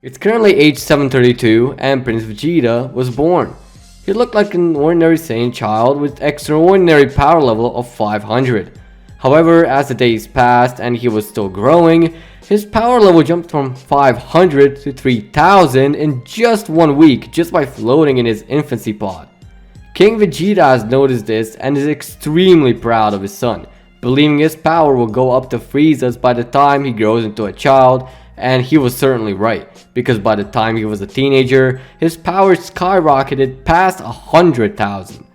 It's currently age 732 and Prince Vegeta was born. He looked like an ordinary Saiyan child with extraordinary power level of 500. However, as the days passed and he was still growing, his power level jumped from 500 to 3000 in just 1 week just by floating in his infancy pod. King Vegeta has noticed this and is extremely proud of his son, believing his power will go up to Frieza's by the time he grows into a child, and he was certainly right, because by the time he was a teenager, his power skyrocketed past 100,000.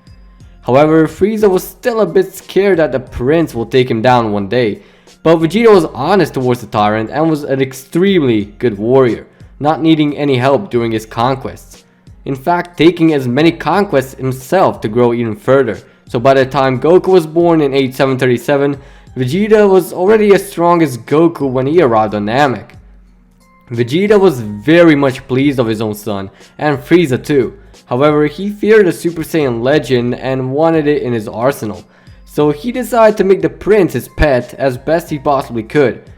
However, Freeza was still a bit scared that the prince will take him down one day, but Vegeta was honest towards the tyrant and was an extremely good warrior, not needing any help during his conquests. In fact, taking as many conquests himself to grow even further, so by the time Goku was born in age 737, Vegeta was already as strong as Goku when he arrived on Namek. Vegeta was very much pleased of his own son, and Freeza too. However, he feared the Super Saiyan legend and wanted it in his arsenal, so he decided to make the prince his pet as best he possibly could.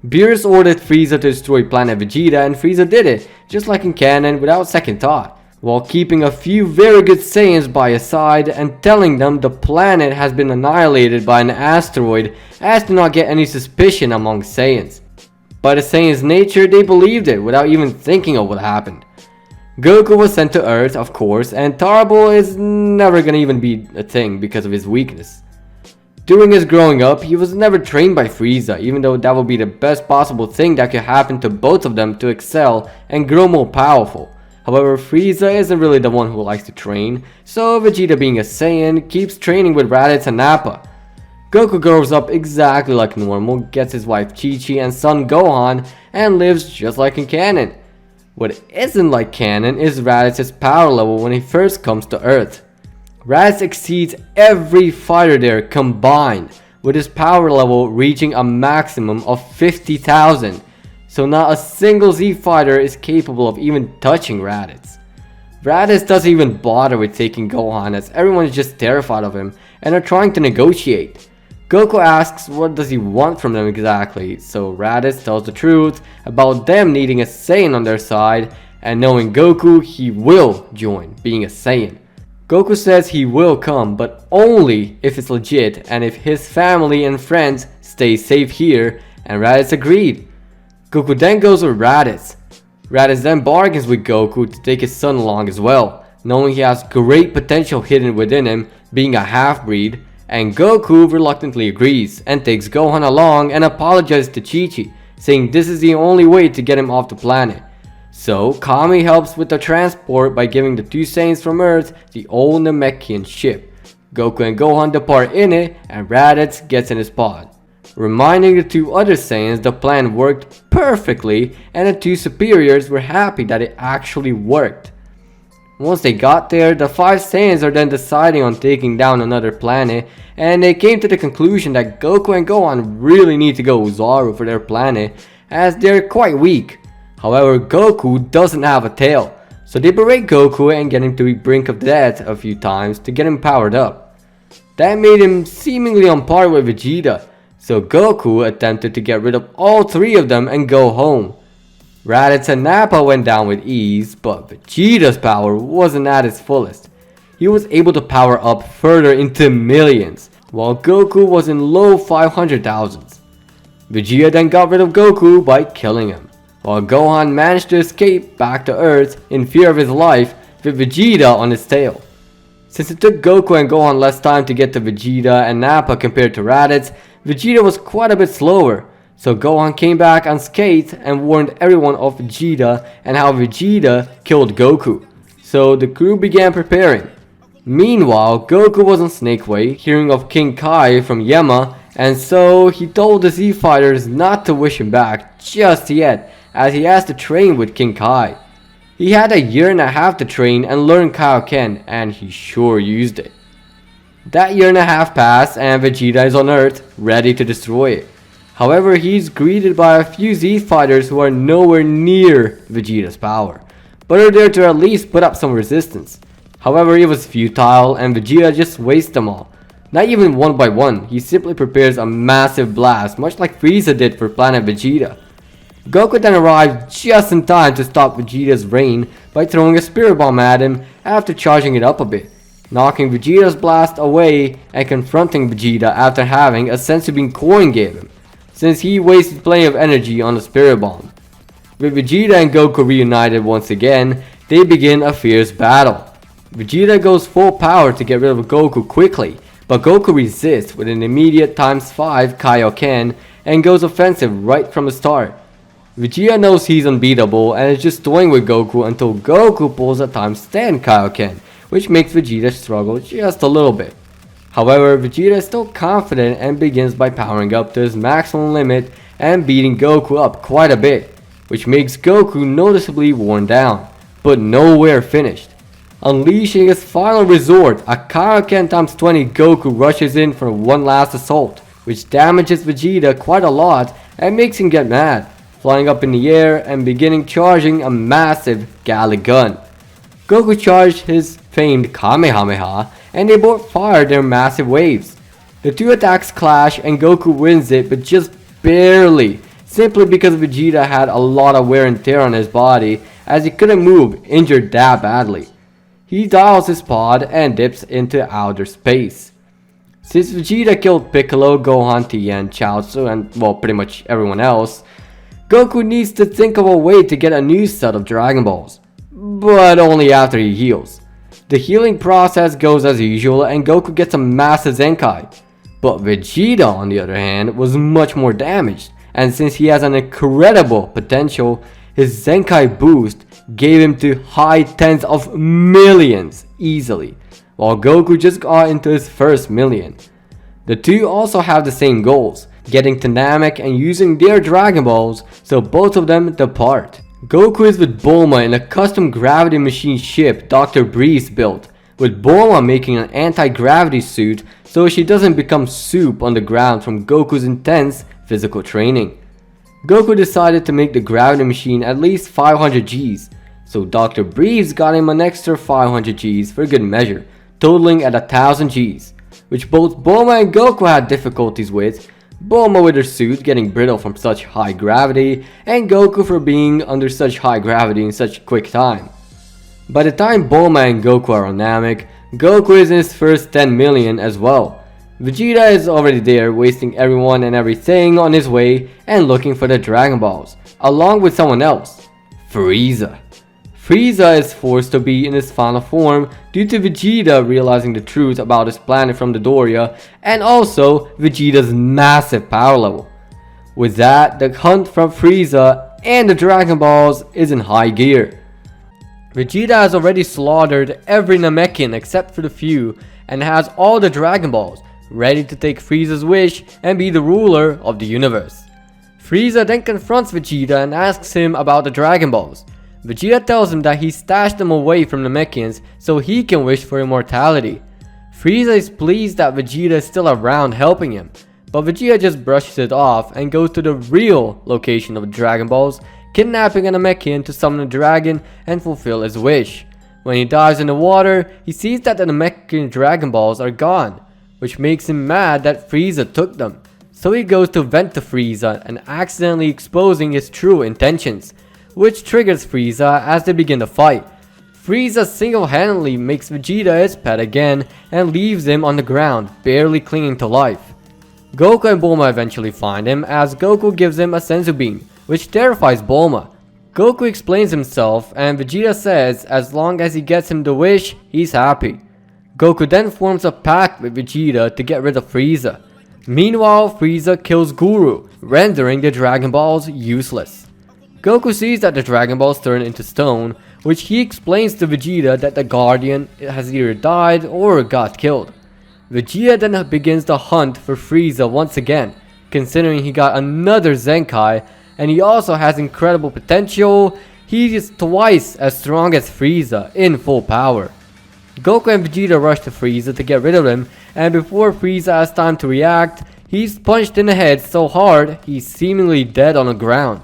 Beerus ordered Freeza to destroy planet Vegeta, and Freeza did it, just like in canon, without second thought, while keeping a few very good Saiyans by his side and telling them the planet has been annihilated by an asteroid as to not get any suspicion among Saiyans. By the Saiyan's nature, they believed it without even thinking of what happened. Goku was sent to Earth, of course, and Tarble is never gonna even be a thing because of his weakness. During his growing up, he was never trained by Freeza, even though that would be the best possible thing that could happen to both of them to excel and grow more powerful. However, Freeza isn't really the one who likes to train, so Vegeta, being a Saiyan, keeps training with Raditz and Nappa. Goku grows up exactly like normal, gets his wife Chi-Chi and son Gohan, and lives just like in canon. What isn't like canon is Raditz's power level when he first comes to Earth. Raditz exceeds every fighter there combined, with his power level reaching a maximum of 50,000. So not a single Z fighter is capable of even touching Raditz. Raditz doesn't even bother with taking Gohan, as everyone is just terrified of him and are trying to negotiate. Goku asks what does he want from them exactly, so Raditz tells the truth about them needing a Saiyan on their side, and knowing Goku, he will join being a Saiyan. Goku says he will come, but only if it's legit and if his family and friends stay safe here, and Raditz agreed. Goku then goes with Raditz. Raditz then bargains with Goku to take his son along as well, knowing he has great potential hidden within him, being a half-breed, and Goku reluctantly agrees and takes Gohan along and apologizes to Chi-Chi, saying this is the only way to get him off the planet. So Kami helps with the transport by giving the two Saiyans from Earth the old Namekian ship. Goku and Gohan depart in it, and Raditz gets in his pod, reminding the two other Saiyans the plan worked perfectly, and the two superiors were happy that it actually worked. Once they got there, the 5 Saiyans are then deciding on taking down another planet, and they came to the conclusion that Goku and Gohan really need to go Uzaru for their planet, as they're quite weak. However, Goku doesn't have a tail, so they berate Goku and get him to the brink of death a few times to get him powered up. That made him seemingly on par with Vegeta, so Goku attempted to get rid of all 3 of them and go home. Raditz and Nappa went down with ease, but Vegeta's power wasn't at its fullest. He was able to power up further into millions, while Goku was in low 500,000s. Vegeta then got rid of Goku by killing him, while Gohan managed to escape back to Earth in fear of his life with Vegeta on his tail. Since it took Goku and Gohan less time to get to Vegeta and Nappa compared to Raditz, Vegeta was quite a bit slower. So Gohan came back unscathed and warned everyone of Vegeta and how Vegeta killed Goku. So the crew began preparing. Meanwhile, Goku was on Snake Way, hearing of King Kai from Yama, and so he told the Z fighters not to wish him back just yet, as he has to train with King Kai. He had a year and a half to train and learn Kaioken, and he sure used it. That year and a half passed, and Vegeta is on Earth, ready to destroy it. However, he's greeted by a few Z fighters who are nowhere near Vegeta's power, but are there to at least put up some resistance. However, it was futile and Vegeta just wastes them all. Not even one by one, he simply prepares a massive blast, much like Freeza did for planet Vegeta. Goku then arrives just in time to stop Vegeta's reign by throwing a spirit bomb at him after charging it up a bit, knocking Vegeta's blast away and confronting Vegeta after having a senzu bean coin gave him, since he wasted plenty of energy on the spirit bomb. With Vegeta and Goku reunited once again, they begin a fierce battle. Vegeta goes full power to get rid of Goku quickly, but Goku resists with an immediate ×5 Kaioken and goes offensive right from the start. Vegeta knows he's unbeatable and is just toying with Goku until Goku pulls a ×10 Kaioken, which makes Vegeta struggle just a little bit. However, Vegeta is still confident and begins by powering up to his maximum limit and beating Goku up quite a bit, which makes Goku noticeably worn down, but nowhere finished. Unleashing his final resort, a Kaioken ×20, Goku rushes in for one last assault, which damages Vegeta quite a lot and makes him get mad, flying up in the air and beginning charging a massive Gallic gun. Goku charged his famed Kamehameha and they both fired their massive waves. The two attacks clash and Goku wins it, but just barely, simply because Vegeta had a lot of wear and tear on his body as he couldn't move, injured that badly. He dials his pod and dips into outer space. Since Vegeta killed Piccolo, Gohan, Tien, Chaozu, and well, pretty much everyone else, Goku needs to think of a way to get a new set of Dragon Balls, but only after he heals. The healing process goes as usual and Goku gets a massive Zenkai, but Vegeta on the other hand was much more damaged, and since he has an incredible potential, his Zenkai boost gave him to high tens of millions easily, while Goku just got into his first million. The two also have the same goals, getting to Namek and using their Dragon Balls, so both of them depart. Goku is with Bulma in a custom gravity machine ship Dr. Breeze built, with Bulma making an anti-gravity suit so she doesn't become soup on the ground from Goku's intense physical training. Goku decided to make the gravity machine at least 500 Gs, so Dr. Breeze got him an extra 500 Gs for good measure, totaling at 1000 Gs, which both Bulma and Goku had difficulties with, Bulma with her suit getting brittle from such high gravity, and Goku for being under such high gravity in such a quick time. By the time Bulma and Goku are on Namek, Goku is in his first 10 million as well. Vegeta is already there, wasting everyone and everything on his way and looking for the Dragon Balls, along with someone else, Freeza. Freeza is forced to be in his final form due to Vegeta realizing the truth about his planet from the Doria and also Vegeta's massive power level. With that, the hunt from Freeza and the Dragon Balls is in high gear. Vegeta has already slaughtered every Namekian except for the few and has all the Dragon Balls, ready to take Frieza's wish and be the ruler of the universe. Freeza then confronts Vegeta and asks him about the Dragon Balls. Vegeta tells him that he stashed them away from the Namekians so he can wish for immortality. Freeza is pleased that Vegeta is still around helping him, but Vegeta just brushes it off and goes to the real location of the Dragon Balls, kidnapping a Namekian to summon a dragon and fulfill his wish. When he dives in the water, he sees that the Namekian Dragon Balls are gone, which makes him mad that Freeza took them. So he goes to vent to Freeza and accidentally exposing his true intentions, which triggers Freeza as they begin to fight. Freeza single-handedly makes Vegeta his pet again and leaves him on the ground, barely clinging to life. Goku and Bulma eventually find him as Goku gives him a senzu bean, which terrifies Bulma. Goku explains himself and Vegeta says as long as he gets him the wish, he's happy. Goku then forms a pact with Vegeta to get rid of Freeza. Meanwhile, Freeza kills Guru, rendering the Dragon Balls useless. Goku sees that the Dragon Balls turn into stone, which he explains to Vegeta that the Guardian has either died or got killed. Vegeta then begins the hunt for Freeza once again, considering he got another Zenkai and he also has incredible potential. He is twice as strong as Freeza in full power. Goku and Vegeta rush to Freeza to get rid of him, and before Freeza has time to react, he's punched in the head so hard he's seemingly dead on the ground.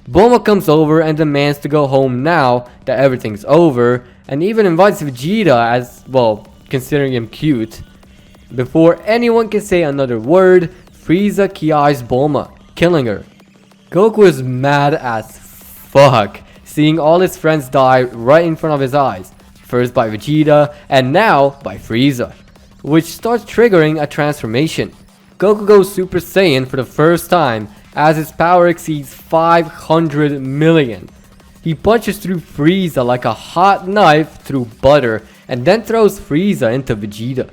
Bulma comes over and demands to go home now that everything's over, and even invites Vegeta as, well, considering him cute. Before anyone can say another word, Freeza ki-eyes Bulma, killing her. Goku is mad as fuck, seeing all his friends die right in front of his eyes, first by Vegeta and now by Freeza, which starts triggering a transformation. Goku goes Super Saiyan for the first time as his power exceeds 500 million. He punches through Freeza like a hot knife through butter and then throws Freeza into Vegeta,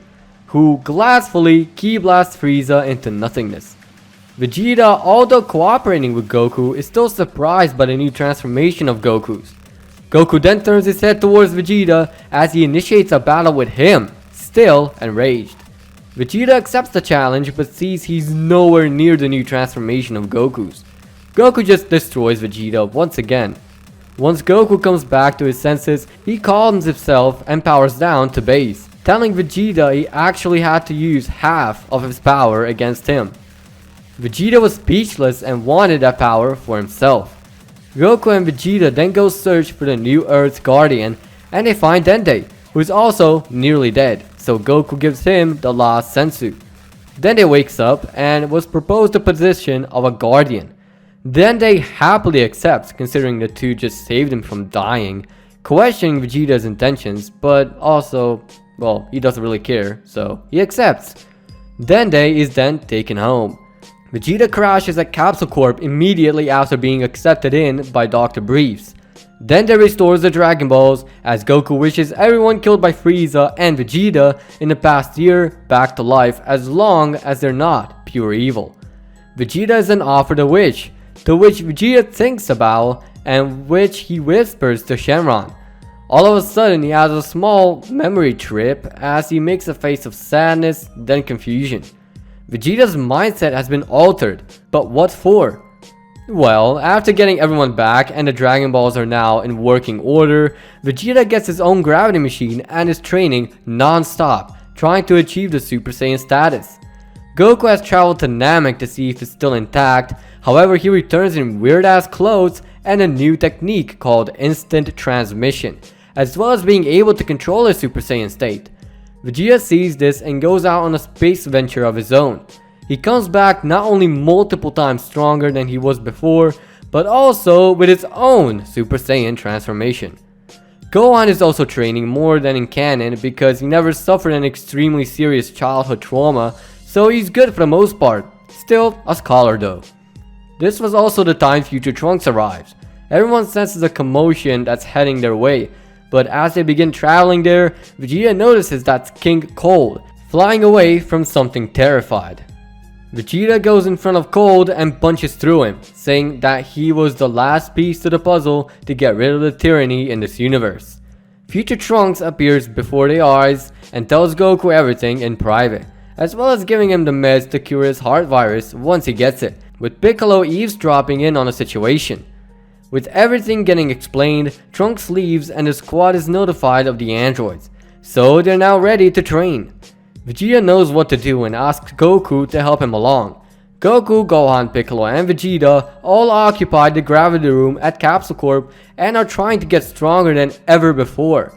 who glassfully ki blasts Freeza into nothingness. Vegeta, although cooperating with Goku, is still surprised by the new transformation of Goku's. Goku then turns his head towards Vegeta as he initiates a battle with him, still enraged. Vegeta accepts the challenge but sees he's nowhere near the new transformation of Goku's. Goku just destroys Vegeta once again. Once Goku comes back to his senses, he calms himself and powers down to base, telling Vegeta he actually had to use half of his power against him. Vegeta was speechless and wanted that power for himself. Goku and Vegeta then go search for the new Earth's guardian and they find Dende, who is also nearly dead, so Goku gives him the last senzu. Dende wakes up and was proposed the position of a guardian. Dende happily accepts, considering the two just saved him from dying, questioning Vegeta's intentions, but also, well, he doesn't really care, so he accepts. Dende is then taken home. Vegeta crashes at Capsule Corp immediately after being accepted in by Dr. Briefs. Dende restores the Dragon Balls as Goku wishes everyone killed by Freeza and Vegeta in the past year back to life as long as they're not pure evil. Vegeta is then offered a wish, to which Vegeta thinks about and which he whispers to Shenron. All of a sudden he has a small memory trip as he makes a face of sadness then confusion. Vegeta's mindset has been altered, but what for? Well, after getting everyone back and the Dragon Balls are now in working order, Vegeta gets his own gravity machine and is training non-stop, trying to achieve the Super Saiyan status. Goku has traveled to Namek to see if it's still intact, however he returns in weird ass clothes and a new technique called instant transmission, as well as being able to control his Super Saiyan state. Vegeta sees this and goes out on a space venture of his own. He comes back not only multiple times stronger than he was before, but also with his own Super Saiyan transformation. Gohan is also training more than in canon because he never suffered an extremely serious childhood trauma, so he's good for the most part. Still a scholar though. This was also the time future Trunks arrives. Everyone senses a commotion that's heading their way, but as they begin traveling there, Vegeta notices that's King Cold, flying away from something terrified. Vegeta goes in front of Cold and punches through him, saying that he was the last piece to the puzzle to get rid of the tyranny in this universe. Future Trunks appears before their eyes and tells Goku everything in private, as well as giving him the meds to cure his heart virus once he gets it, with Piccolo eavesdropping in on the situation. With everything getting explained, Trunks leaves and the squad is notified of the androids, so they're now ready to train. Vegeta knows what to do and asks Goku to help him along. Goku, Gohan, Piccolo and Vegeta all occupy the gravity room at Capsule Corp and are trying to get stronger than ever before.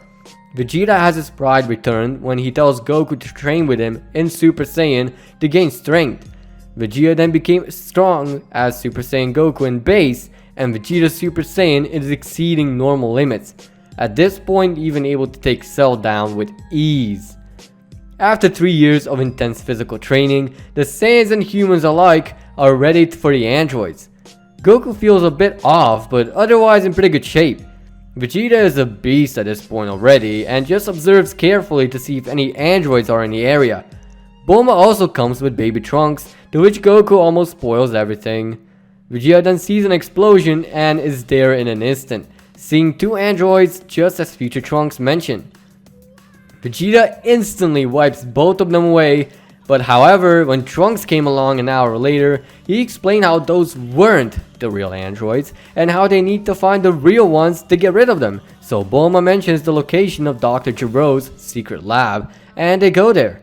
Vegeta has his pride returned when he tells Goku to train with him in Super Saiyan to gain strength. Vegeta then became strong as Super Saiyan Goku in base, and Vegeta's Super Saiyan is exceeding normal limits, at this point even able to take Cell down with ease. After 3 years of intense physical training, the Saiyans and humans alike are ready for the androids. Goku feels a bit off, but otherwise in pretty good shape. Vegeta is a beast at this point already and just observes carefully to see if any androids are in the area. Bulma also comes with baby Trunks, to which Goku almost spoils everything. Vegeta then sees an explosion and is there in an instant, seeing 2 androids just as future Trunks mentioned. Vegeta instantly wipes both of them away, but however, when Trunks came along an hour later, he explained how those weren't the real androids and how they need to find the real ones to get rid of them. So Bulma mentions the location of Dr. Giro's secret lab and they go there.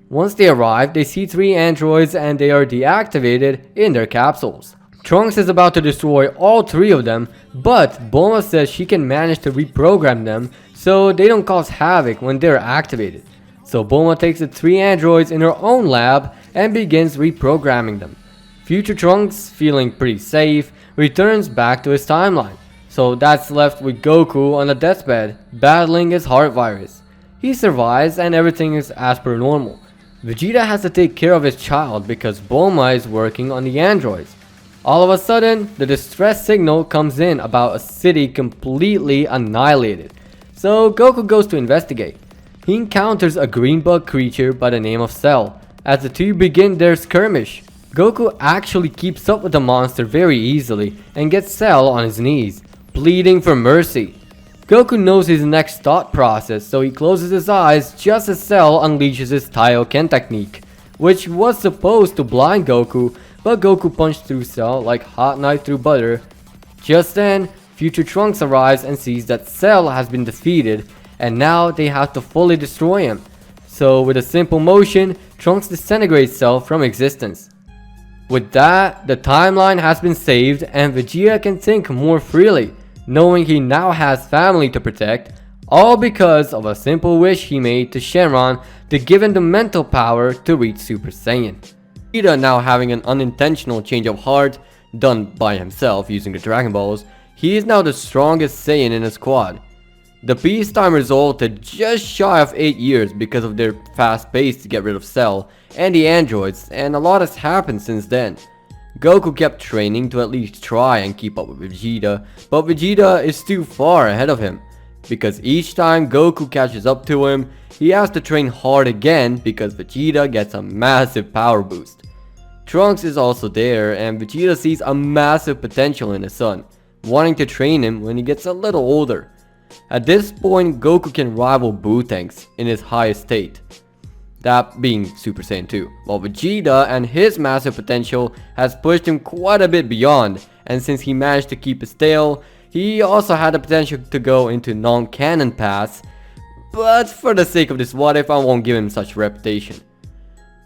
Once they arrive, they see 3 androids and they are deactivated in their capsules. Trunks is about to destroy all 3 of them, but Bulma says she can manage to reprogram them so they don't cause havoc when they're activated. So Bulma takes the 3 androids in her own lab and begins reprogramming them. Future Trunks, feeling pretty safe, returns back to his timeline. So that's left with Goku on a deathbed, battling his heart virus. He survives and everything is as per normal. Vegeta has to take care of his child because Bulma is working on the androids. All of a sudden, the distress signal comes in about a city completely annihilated. So Goku goes to investigate. He encounters a green bug creature by the name of Cell. As the two begin their skirmish, Goku actually keeps up with the monster very easily and gets Cell on his knees, pleading for mercy. Goku knows his next thought process, so he closes his eyes just as Cell unleashes his Taiyoken technique, which was supposed to blind Goku, but Goku punched through Cell like hot knife through butter. Just then, future Trunks arrives and sees that Cell has been defeated, and now they have to fully destroy him. So with a simple motion, Trunks disintegrates Cell from existence. With that, the timeline has been saved and Vegeta can think more freely, knowing he now has family to protect, all because of a simple wish he made to Shenron to give him the mental power to reach Super Saiyan. Vegeta, now having an unintentional change of heart done by himself using the Dragon Balls, he is now the strongest Saiyan in the squad. The peacetime resulted just shy of 8 years because of their fast pace to get rid of Cell and the androids, and a lot has happened since then. Goku kept training to at least try and keep up with Vegeta, but Vegeta is too far ahead of him. Because each time Goku catches up to him, he has to train hard again because Vegeta gets a massive power boost. Trunks is also there and Vegeta sees a massive potential in his son, wanting to train him when he gets a little older. At this point, Goku can rival Bootanks in his highest state, that being Super Saiyan 2, while Vegeta and his massive potential has pushed him quite a bit beyond, and since he managed to keep his tail, he also had the potential to go into non-canon paths, but for the sake of this what if, I won't give him such reputation.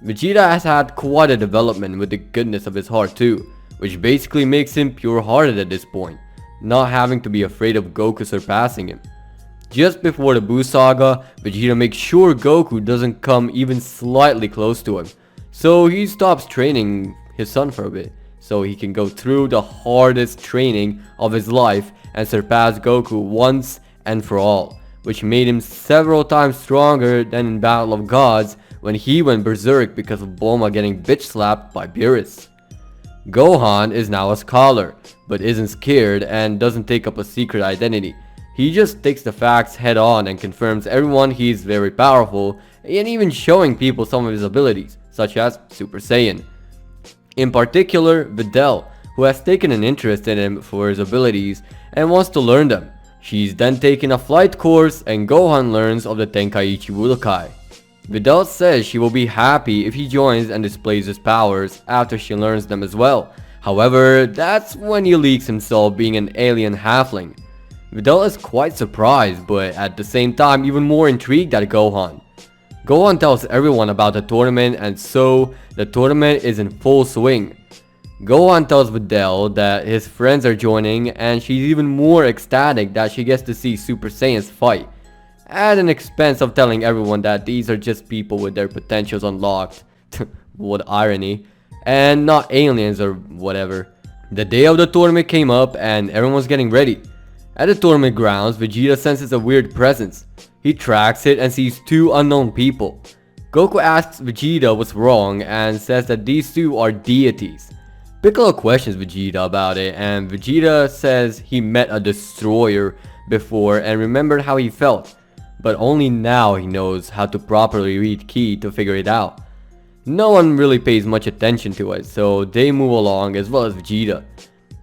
Vegeta has had quite a development with the goodness of his heart too, which basically makes him pure-hearted at this point, not having to be afraid of Goku surpassing him. Just before the Buu Saga, Vegeta makes sure Goku doesn't come even slightly close to him, so he stops training his son for a bit, so he can go through the hardest training of his life and surpass Goku once and for all, which made him several times stronger than in Battle of Gods when he went berserk because of Bulma getting bitch slapped by Beerus. Gohan is now a scholar, but isn't scared and doesn't take up a secret identity. He just takes the facts head on and confirms everyone he's very powerful, and even showing people some of his abilities, such as Super Saiyan. In particular, Videl, who has taken an interest in him for his abilities and wants to learn them. She's then taken a flight course and Gohan learns of the Tenkaichi Budokai. Videl says she will be happy if he joins and displays his powers after she learns them as well. However, that's when he leaks himself being an alien halfling. Videl is quite surprised, but at the same time even more intrigued at Gohan. Gohan tells everyone about the tournament, and so the tournament is in full swing. Gohan tells Videl that his friends are joining, and she's even more ecstatic that she gets to see Super Saiyans fight, at an expense of telling everyone that these are just people with their potentials unlocked. What irony. And not aliens or whatever. The day of the tournament came up and everyone was getting ready. At the tournament grounds, Vegeta senses a weird presence. He tracks it and sees two unknown people. Goku asks Vegeta what's wrong and says that these two are deities. Piccolo questions Vegeta about it, and Vegeta says he met a destroyer before and remembered how he felt, but only now he knows how to properly read Ki to figure it out. No one really pays much attention to it, so they move along as well as Vegeta.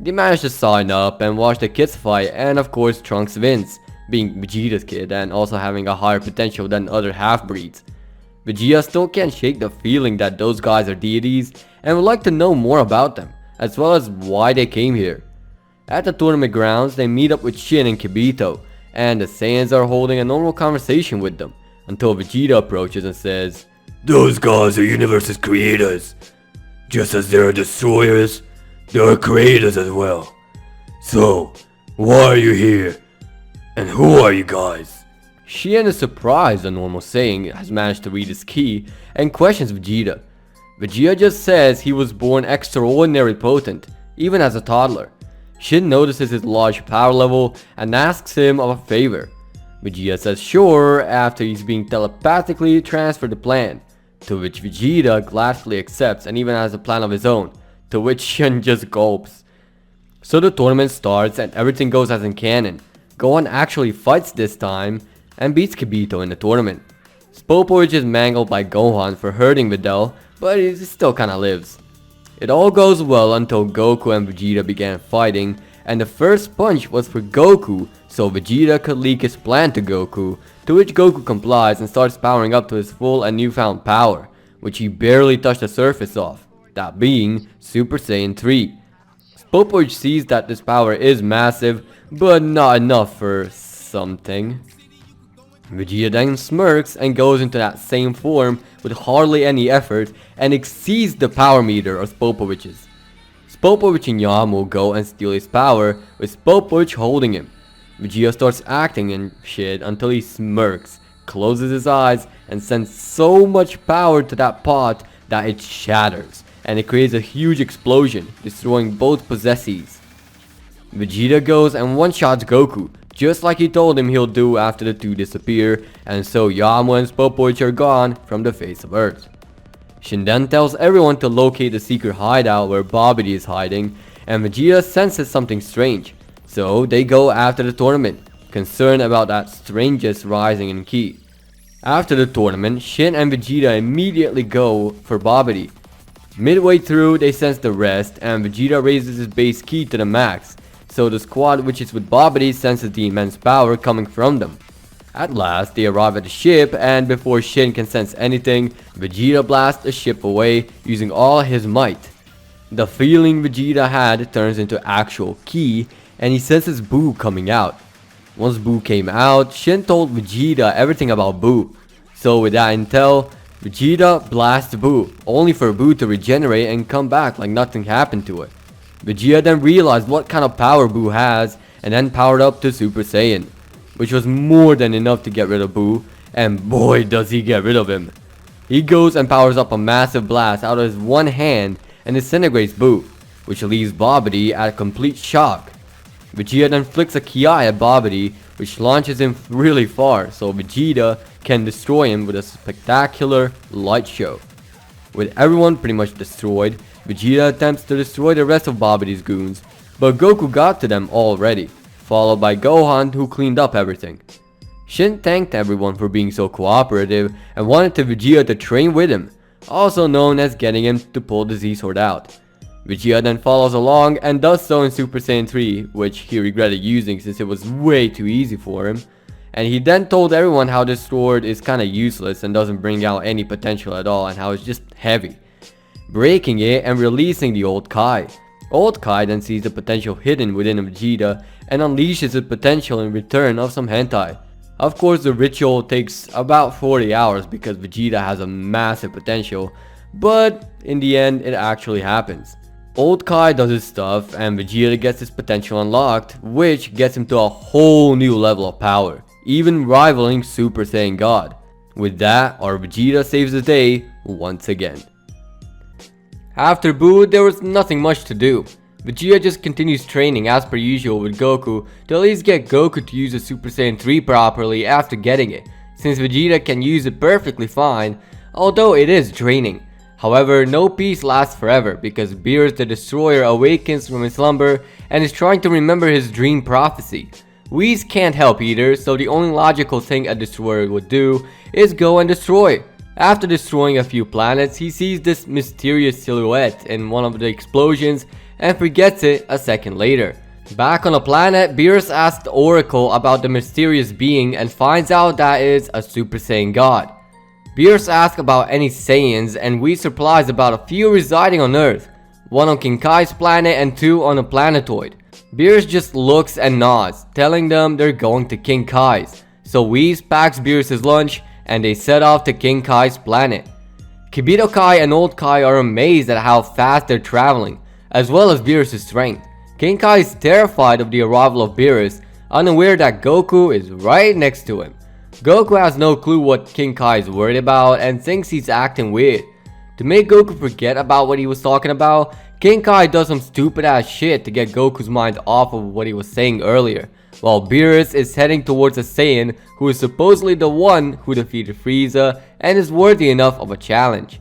They manage to sign up and watch the kids fight, and of course Trunks wins, being Vegeta's kid and also having a higher potential than other half-breeds. Vegeta still can't shake the feeling that those guys are deities and would like to know more about them, as well as why they came here. At the tournament grounds, they meet up with Shin and Kibito, and the Saiyans are holding a normal conversation with them, until Vegeta approaches and says, "Those gods are universe's creators. Just as there are destroyers, there are creators as well. So, why are you here? And who are you guys?" Shin is surprised the normal Saiyan has managed to read his Ki and questions Vegeta. Vegeta just says he was born extraordinary potent, even as a toddler. Shin notices his large power level and asks him of a favor. Vegeta says sure after he's being telepathically transferred the plan, to which Vegeta gladly accepts and even has a plan of his own, to which Shin just gulps. So the tournament starts and everything goes as in canon. Gohan actually fights this time and beats Kibito in the tournament. Spopovich is mangled by Gohan for hurting Videl, but he still kinda lives. It all goes well until Goku and Vegeta began fighting, and the first punch was for Goku so Vegeta could leak his plan to Goku, to which Goku complies and starts powering up to his full and newfound power, which he barely touched the surface of, that being Super Saiyan 3. Spopovich sees that this power is massive, but not enough for something. Vegeta then smirks and goes into that same form with hardly any effort and exceeds the power meter of Spopovich's. Spopovich and Yamcha go and steal his power, with Spopovich holding him. Vegeta starts acting and shit until he smirks, closes his eyes, and sends so much power to that pot that it shatters, and it creates a huge explosion, destroying both possessees. Vegeta goes and one-shots Goku, just like he told him he'll do after the two disappear, and so Yamcha and Spopovich are gone from the face of Earth. Shin then tells everyone to locate the secret hideout where Babidi is hiding, and Vegeta senses something strange, so they go after the tournament, concerned about that strangest rising in ki. After the tournament, Shin and Vegeta immediately go for Babidi. Midway through, they sense the rest, and Vegeta raises his base ki to the max, so the squad which is with Babidi senses the immense power coming from them. At last, they arrive at the ship, and before Shin can sense anything, Vegeta blasts the ship away using all his might. The feeling Vegeta had turns into actual ki, and he senses Buu coming out. Once Buu came out, Shin told Vegeta everything about Buu. So with that intel, Vegeta blasts Buu, only for Buu to regenerate and come back like nothing happened to it. Vegeta then realized what kind of power Buu has, and then powered up to Super Saiyan, which was more than enough to get rid of Buu, and boy does he get rid of him. He goes and powers up a massive blast out of his one hand and disintegrates Buu, which leaves Babidi at a complete shock. Vegeta then flicks a Ki at Babidi, which launches him really far, so Vegeta can destroy him with a spectacular light show. With everyone pretty much destroyed, Vegeta attempts to destroy the rest of Babidi's goons, but Goku got to them already, followed by Gohan, who cleaned up everything. Shin thanked everyone for being so cooperative and wanted Vegeta to train with him, also known as getting him to pull the Z-Sword out. Vegeta then follows along and does so in Super Saiyan 3, which he regretted using since it was way too easy for him. And he then told everyone how this sword is kinda useless and doesn't bring out any potential at all, and how it's just heavy, breaking it and releasing the old Kai. Old Kai then sees the potential hidden within Vegeta and unleashes its potential in return of some hentai. Of course, the ritual takes about 40 hours because Vegeta has a massive potential, but in the end it actually happens. Old Kai does his stuff and Vegeta gets his potential unlocked, which gets him to a whole new level of power, even rivaling Super Saiyan God. With that, our Vegeta saves the day once again. After Buu, there was nothing much to do. Vegeta just continues training as per usual with Goku to at least get Goku to use the Super Saiyan 3 properly after getting it, since Vegeta can use it perfectly fine, although it is draining. However, no peace lasts forever because Beerus the Destroyer awakens from his slumber and is trying to remember his dream prophecy. Whis can't help either, so the only logical thing a destroyer would do is go and destroy. After destroying a few planets, he sees this mysterious silhouette in one of the explosions and forgets it a second later. Back on the planet, Beerus asks the Oracle about the mysterious being and finds out that it is a Super Saiyan God. Beerus asks about any Saiyans and Whis replies about a few residing on Earth, one on King Kai's planet and two on a planetoid. Beerus just looks and nods, telling them they're going to King Kai's, so Whis packs Beerus' lunch and they set off to King Kai's planet. Kibito Kai and Old Kai are amazed at how fast they're traveling, as well as Beerus' strength. King Kai is terrified of the arrival of Beerus, unaware that Goku is right next to him. Goku has no clue what King Kai is worried about and thinks he's acting weird. To make Goku forget about what he was talking about, King Kai does some stupid ass shit to get Goku's mind off of what he was saying earlier, while Beerus is heading towards a Saiyan who is supposedly the one who defeated Freeza and is worthy enough of a challenge.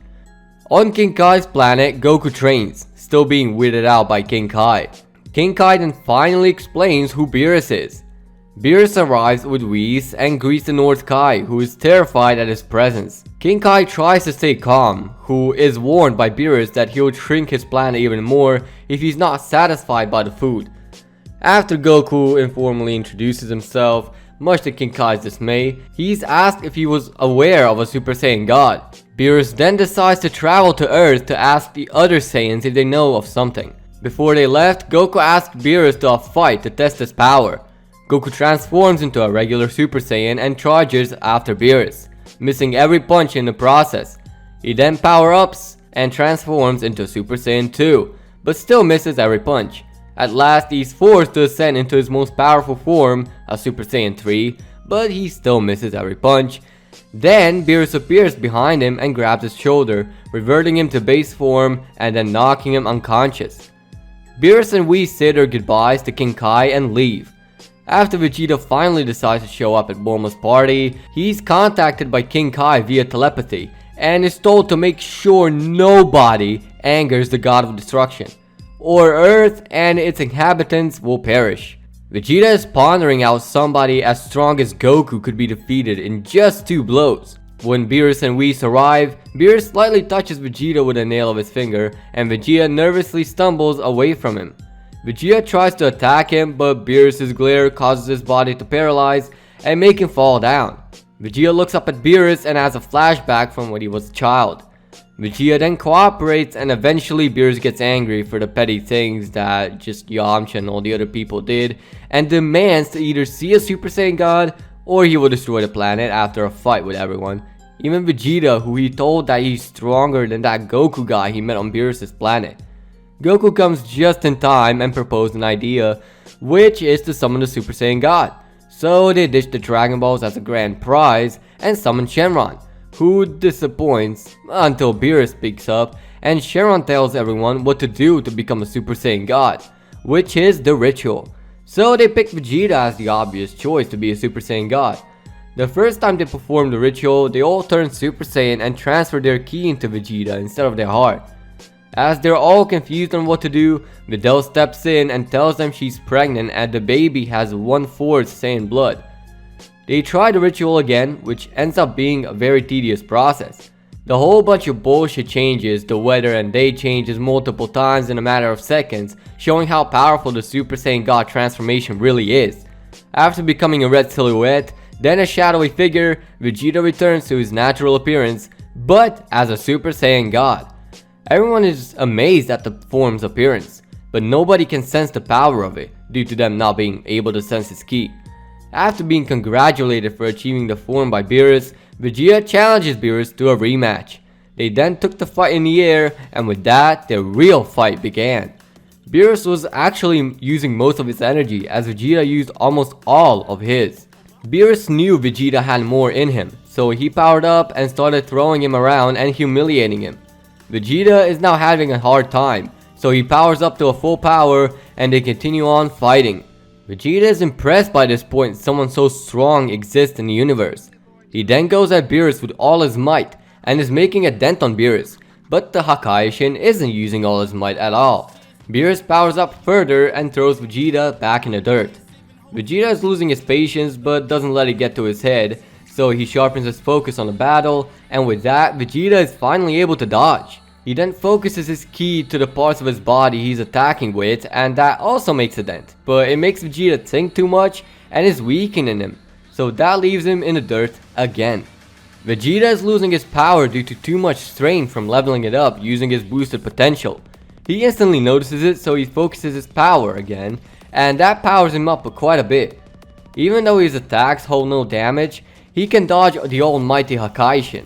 On King Kai's planet, Goku trains, still being weirded out by King Kai. King Kai then finally explains who Beerus is. Beerus arrives with Whis and greets the North Kai, who is terrified at his presence. King Kai tries to stay calm, who is warned by Beerus that he would shrink his planet even more if he's not satisfied by the food. After Goku informally introduces himself, much to King Kai's dismay, he's asked if he was aware of a Super Saiyan God. Beerus then decides to travel to Earth to ask the other Saiyans if they know of something. Before they left, Goku asked Beerus to a fight to test his power. Goku transforms into a regular Super Saiyan and charges after Beerus, missing every punch in the process. He then power-ups and transforms into Super Saiyan 2, but still misses every punch. At last, he's forced to ascend into his most powerful form, a Super Saiyan 3, but he still misses every punch. Then, Beerus appears behind him and grabs his shoulder, reverting him to base form and then knocking him unconscious. Beerus and Whis say their goodbyes to King Kai and leave. After Vegeta finally decides to show up at Bulma's party, he's contacted by King Kai via telepathy and is told to make sure nobody angers the God of Destruction, or Earth and its inhabitants will perish. Vegeta is pondering how somebody as strong as Goku could be defeated in just 2 blows. When Beerus and Whis arrive, Beerus slightly touches Vegeta with a nail of his finger and Vegeta nervously stumbles away from him. Vegeta tries to attack him, but Beerus' glare causes his body to paralyze and make him fall down. Vegeta looks up at Beerus and has a flashback from when he was a child. Vegeta then cooperates and eventually Beerus gets angry for the petty things that just Yamcha and all the other people did and demands to either see a Super Saiyan God or he will destroy the planet after a fight with everyone. Even Vegeta, who he told that he's stronger than that Goku guy he met on Beerus' planet. Goku comes just in time and proposes an idea, which is to summon the Super Saiyan God. So they dish the Dragon Balls as a grand prize and summon Shenron, who disappoints until Beerus speaks up and Shenron tells everyone what to do to become a Super Saiyan God, which is the ritual. So they pick Vegeta as the obvious choice to be a Super Saiyan God. The first time they perform the ritual, they all turn Super Saiyan and transfer their ki into Vegeta instead of their heart. As they're all confused on what to do, Videl steps in and tells them she's pregnant and the baby has 1/4 Saiyan blood. They try the ritual again, which ends up being a very tedious process. The whole bunch of bullshit changes, the weather and day changes multiple times in a matter of seconds, showing how powerful the Super Saiyan God transformation really is. After becoming a red silhouette, then a shadowy figure, Vegeta returns to his natural appearance, but as a Super Saiyan God. Everyone is amazed at the form's appearance, but nobody can sense the power of it, due to them not being able to sense its ki. After being congratulated for achieving the form by Beerus, Vegeta challenges Beerus to a rematch. They then took the fight in the air, and with that, the real fight began. Beerus was actually using most of his energy, as Vegeta used almost all of his. Beerus knew Vegeta had more in him, so he powered up and started throwing him around and humiliating him. Vegeta is now having a hard time, so he powers up to a full power and they continue on fighting. Vegeta is impressed by this point someone so strong exists in the universe. He then goes at Beerus with all his might and is making a dent on Beerus, but the Hakaishin isn't using all his might at all. Beerus powers up further and throws Vegeta back in the dirt. Vegeta is losing his patience but doesn't let it get to his head, so he sharpens his focus on the battle, and with that, Vegeta is finally able to dodge. He then focuses his ki to the parts of his body he's attacking with, and that also makes a dent, but it makes Vegeta think too much and is weakening him, so that leaves him in the dirt again. Vegeta is losing his power due to too much strain from leveling it up using his boosted potential. He instantly notices it, so he focuses his power again, and that powers him up quite a bit. Even though his attacks hold no damage, he can dodge the almighty Hakaishin,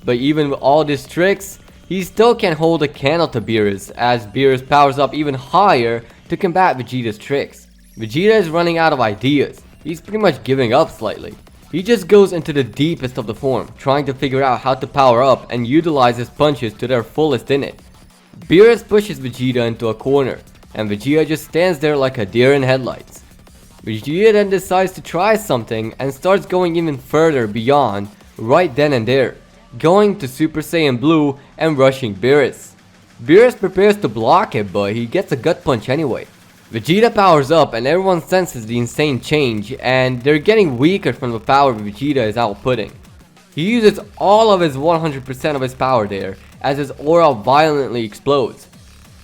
but even with all these tricks, he still can't hold a candle to Beerus, as Beerus powers up even higher to combat Vegeta's tricks. Vegeta is running out of ideas. He's pretty much giving up slightly. He just goes into the deepest of the form, trying to figure out how to power up and utilize his punches to their fullest in it. Beerus pushes Vegeta into a corner, and Vegeta just stands there like a deer in headlights. Vegeta then decides to try something and starts going even further beyond right then and there, going to Super Saiyan Blue and rushing Beerus. Beerus prepares to block it, but he gets a gut punch anyway. Vegeta powers up and everyone senses the insane change, and they're getting weaker from the power Vegeta is outputting. He uses all of his 100% of his power there, as his aura violently explodes.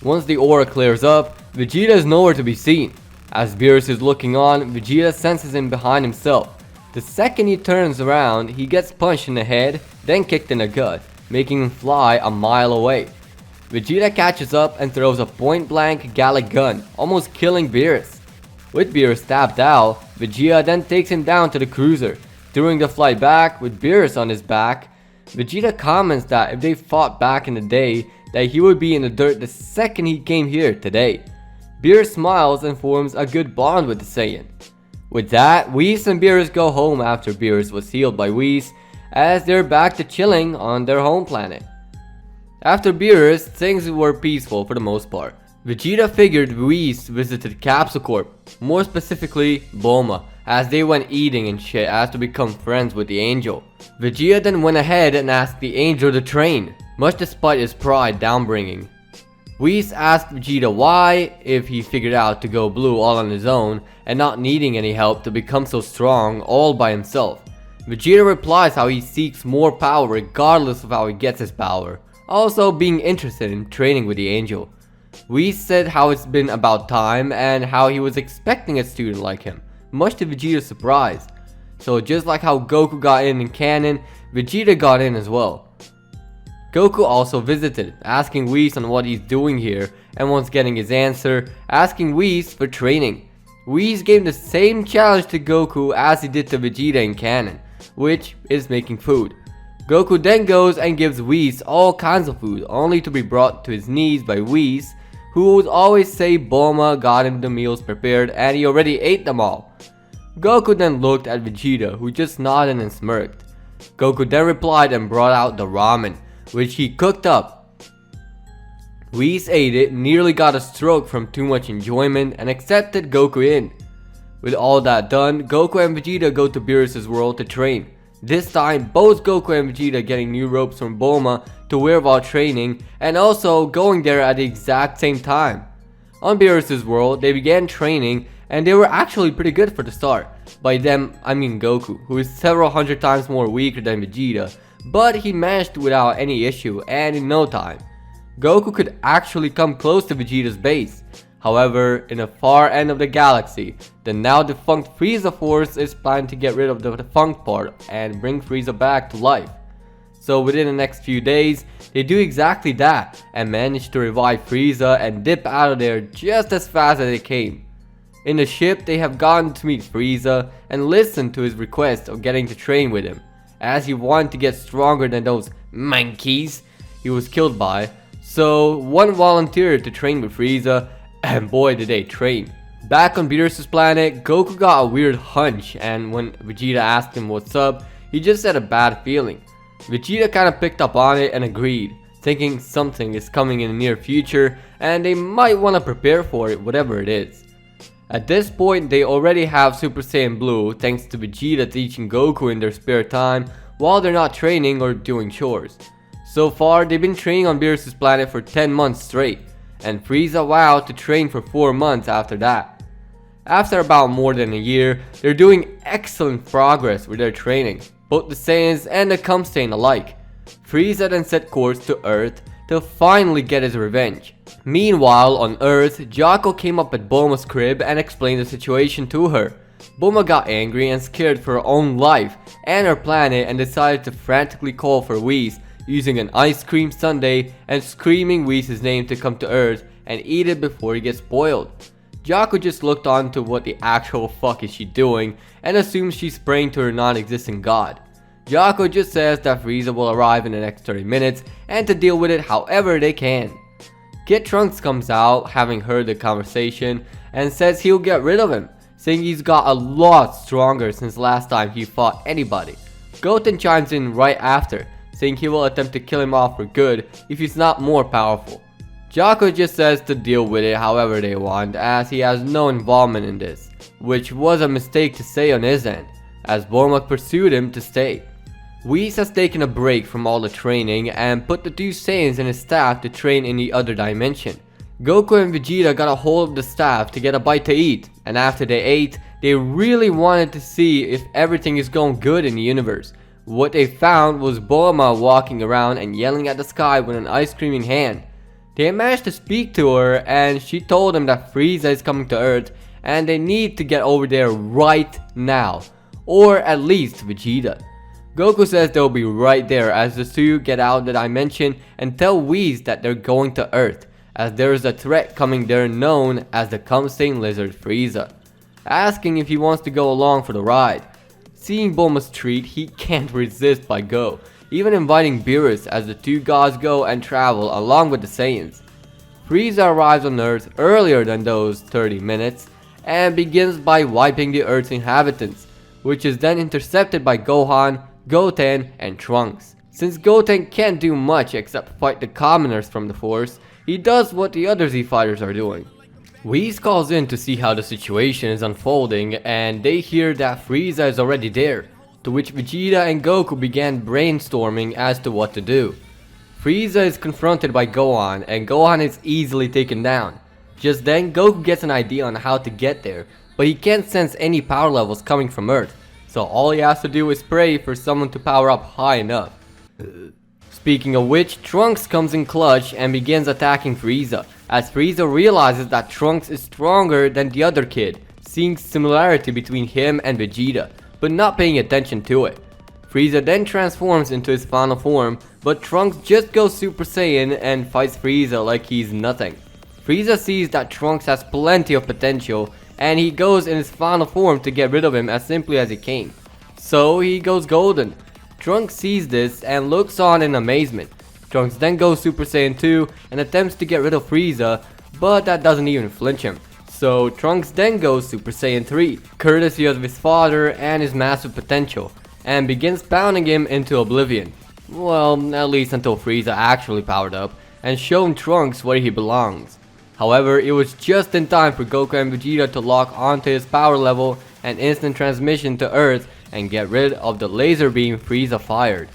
Once the aura clears up, Vegeta is nowhere to be seen. As Beerus is looking on, Vegeta senses him behind himself. The second he turns around, he gets punched in the head, then kicked in the gut, making him fly a mile away. Vegeta catches up and throws a point-blank Gallic gun, almost killing Beerus. With Beerus tapped out, Vegeta then takes him down to the cruiser. During the flight back, with Beerus on his back, Vegeta comments that if they fought back in the day, that he would be in the dirt the second he came here today. Beerus smiles and forms a good bond with the Saiyan. With that, Whis and Beerus go home after Beerus was healed by Whis, as they're back to chilling on their home planet. After Beerus, things were peaceful for the most part. Vegeta figured Whis visited Capsule Corp, more specifically Bulma, as they went eating and shit as to become friends with the Angel. Vegeta then went ahead and asked the Angel to train, much despite his pride downbringing. Whis asked Vegeta why, if he figured out to go blue all on his own and not needing any help to become so strong all by himself. Vegeta replies how he seeks more power regardless of how he gets his power, also being interested in training with the Angel. Whis said how it's been about time and how he was expecting a student like him, much to Vegeta's surprise. So just like how Goku got in canon, Vegeta got in as well. Goku also visited, asking Whis on what he's doing here, and once getting his answer, asking Whis for training. Whis gave the same challenge to Goku as he did to Vegeta in canon, which is making food. Goku then goes and gives Whis all kinds of food, only to be brought to his knees by Whis, who would always say Bulma got him the meals prepared and he already ate them all. Goku then looked at Vegeta, who just nodded and smirked. Goku then replied and brought out the ramen, which he cooked up. Whis ate it, nearly got a stroke from too much enjoyment, and accepted Goku in. With all that done, Goku and Vegeta go to Beerus' world to train. This time, both Goku and Vegeta getting new ropes from Bulma to wear while training, and also going there at the exact same time. On Beerus' world, they began training, and they were actually pretty good for the start. By them, I mean Goku, who is several hundred times more weaker than Vegeta, but he managed without any issue and in no time. Goku could actually come close to Vegeta's base. However, in the far end of the galaxy, the now defunct Freeza force is planning to get rid of the defunct part and bring Freeza back to life. So within the next few days, they do exactly that and manage to revive Freeza and dip out of there just as fast as they came. In the ship, they have gotten to meet Freeza and listen to his request of getting to train with him, as he wanted to get stronger than those monkeys he was killed by. So one volunteered to train with Freeza, and boy did they train. Back on Beerus' planet, Goku got a weird hunch, and when Vegeta asked him what's up, he just said a bad feeling. Vegeta kinda picked up on it and agreed, thinking something is coming in the near future and they might wanna prepare for it, whatever it is. At this point, they already have Super Saiyan Blue thanks to Vegeta teaching Goku in their spare time while they're not training or doing chores. So far, they've been training on Beerus' planet for 10 months straight, and Freeza vowed to train for 4 months after that. After about more than a year, they're doing excellent progress with their training, both the Saiyans and the Saiyan alike. Freeza then set course to Earth to finally get his revenge. Meanwhile, on Earth, Jocko came up at Bulma's crib and explained the situation to her. Bulma got angry and scared for her own life and her planet and decided to frantically call for Whis, using an ice cream sundae and screaming Whis' name to come to Earth and eat it before he gets spoiled. Jocko just looked on to what the actual fuck is she doing and assumes she's praying to her non-existent god. Jocko just says that Freeza will arrive in the next 30 minutes and to deal with it however they can. Kid Trunks comes out, having heard the conversation, and says he'll get rid of him, saying he's got a lot stronger since last time he fought anybody. Goten chimes in right after, saying he will attempt to kill him off for good if he's not more powerful. Jocko just says to deal with it however they want, as he has no involvement in this, which was a mistake to say on his end, as Bulma pursued him to stay. Whis has taken a break from all the training and put the two Saiyans and his staff to train in the other dimension. Goku and Vegeta got a hold of the staff to get a bite to eat, and after they ate, they really wanted to see if everything is going good in the universe. What they found was Bulma walking around and yelling at the sky with an ice cream in hand. They managed to speak to her and she told them that Freeza is coming to Earth and they need to get over there right now, or at least Vegeta. Goku says they'll be right there as the two get out of the dimension and tell Whis that they're going to Earth, as there is a threat coming there known as the Cum-Stain Lizard Freeza, asking if he wants to go along for the ride. Seeing Bulma's treat, he can't resist but go, even inviting Beerus as the two gods go and travel along with the Saiyans. Freeza arrives on Earth earlier than those 30 minutes and begins by wiping the Earth's inhabitants, which is then intercepted by Gohan, Goten, and Trunks. Since Goten can't do much except fight the commoners from the force, he does what the other Z fighters are doing. Whis calls in to see how the situation is unfolding and they hear that Freeza is already there, to which Vegeta and Goku began brainstorming as to what to do. Freeza is confronted by Gohan and Gohan is easily taken down. Just then Goku gets an idea on how to get there, but he can't sense any power levels coming from Earth, so all he has to do is pray for someone to power up high enough. Speaking of which, Trunks comes in clutch and begins attacking Freeza, as Freeza realizes that Trunks is stronger than the other kid, seeing similarity between him and Vegeta, but not paying attention to it. Freeza then transforms into his final form, but Trunks just goes Super Saiyan and fights Freeza like he's nothing. Freeza sees that Trunks has plenty of potential and he goes in his final form to get rid of him as simply as he came. So he goes golden. Trunks sees this and looks on in amazement. Trunks then goes Super Saiyan 2 and attempts to get rid of Freeza, but that doesn't even flinch him. So Trunks then goes Super Saiyan 3, courtesy of his father and his massive potential, and begins pounding him into oblivion. Well, at least until Freeza actually powered up and shown Trunks where he belongs. However, it was just in time for Goku and Vegeta to lock onto his power level and instant transmission to Earth and get rid of the laser beam Freeza fired.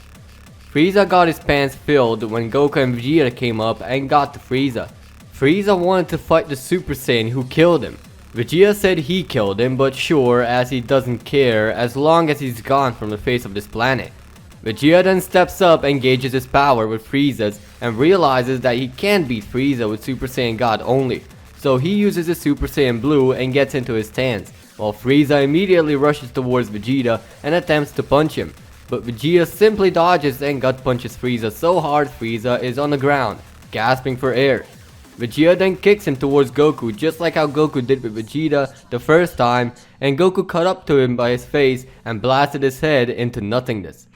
Freeza got his pants filled when Goku and Vegeta came up and got to Freeza. Freeza wanted to fight the Super Saiyan who killed him. Vegeta said he killed him, but sure, as he doesn't care as long as he's gone from the face of this planet. Vegeta then steps up and gauges his power with Frieza's and realizes that he can't beat Freeza with Super Saiyan God only. So he uses his Super Saiyan Blue and gets into his stance, while Freeza immediately rushes towards Vegeta and attempts to punch him. But Vegeta simply dodges and gut punches Freeza so hard Freeza is on the ground, gasping for air. Vegeta then kicks him towards Goku just like how Goku did with Vegeta the first time, and Goku caught up to him by his face and blasted his head into nothingness.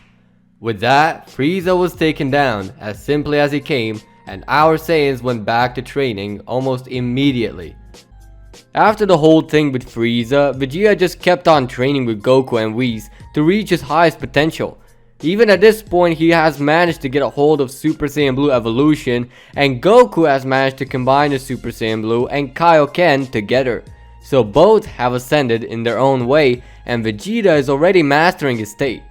With that, Freeza was taken down as simply as he came, and our Saiyans went back to training almost immediately. After the whole thing with Freeza, Vegeta just kept on training with Goku and Whis to reach his highest potential. Even at this point, he has managed to get a hold of Super Saiyan Blue evolution, and Goku has managed to combine the Super Saiyan Blue and Kaioken together. So both have ascended in their own way, and Vegeta is already mastering his state.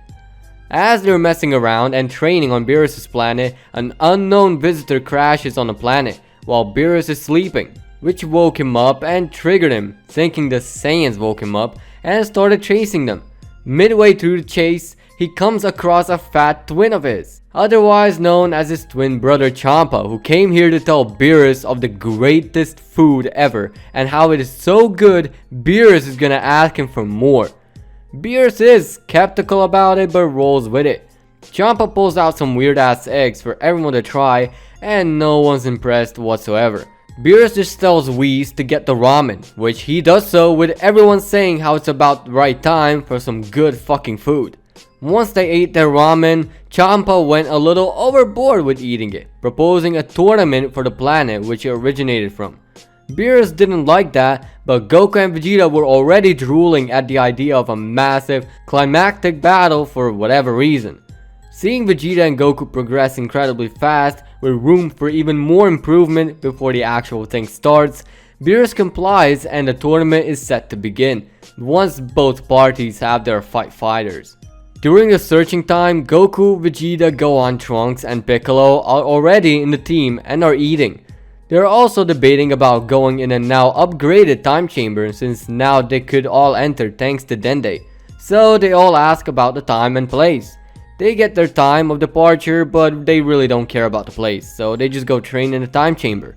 As they're messing around and training on Beerus' planet, an unknown visitor crashes on the planet while Beerus is sleeping, which woke him up and triggered him, thinking the Saiyans woke him up and started chasing them. Midway through the chase, he comes across a fat twin of his, otherwise known as his twin brother Champa, who came here to tell Beerus of the greatest food ever and how it is so good Beerus is gonna ask him for more. Beerus is skeptical about it but rolls with it. Champa pulls out some weird ass eggs for everyone to try and no one's impressed whatsoever. Beerus just tells Whis to get the ramen, which he does so with everyone saying how it's about the right time for some good fucking food. Once they ate their ramen, Champa went a little overboard with eating it, proposing a tournament for the planet which it originated from. Beerus didn't like that, but Goku and Vegeta were already drooling at the idea of a massive, climactic battle for whatever reason. Seeing Vegeta and Goku progress incredibly fast, with room for even more improvement before the actual thing starts, Beerus complies and the tournament is set to begin, once both parties have their fighters. During the searching time, Goku, Vegeta, Gohan, Trunks, and Piccolo are already in the team and are eating. They are also debating about going in a now upgraded time chamber since now they could all enter thanks to Dende. So they all ask about the time and place. They get their time of departure, but they really don't care about the place, so they just go train in the time chamber.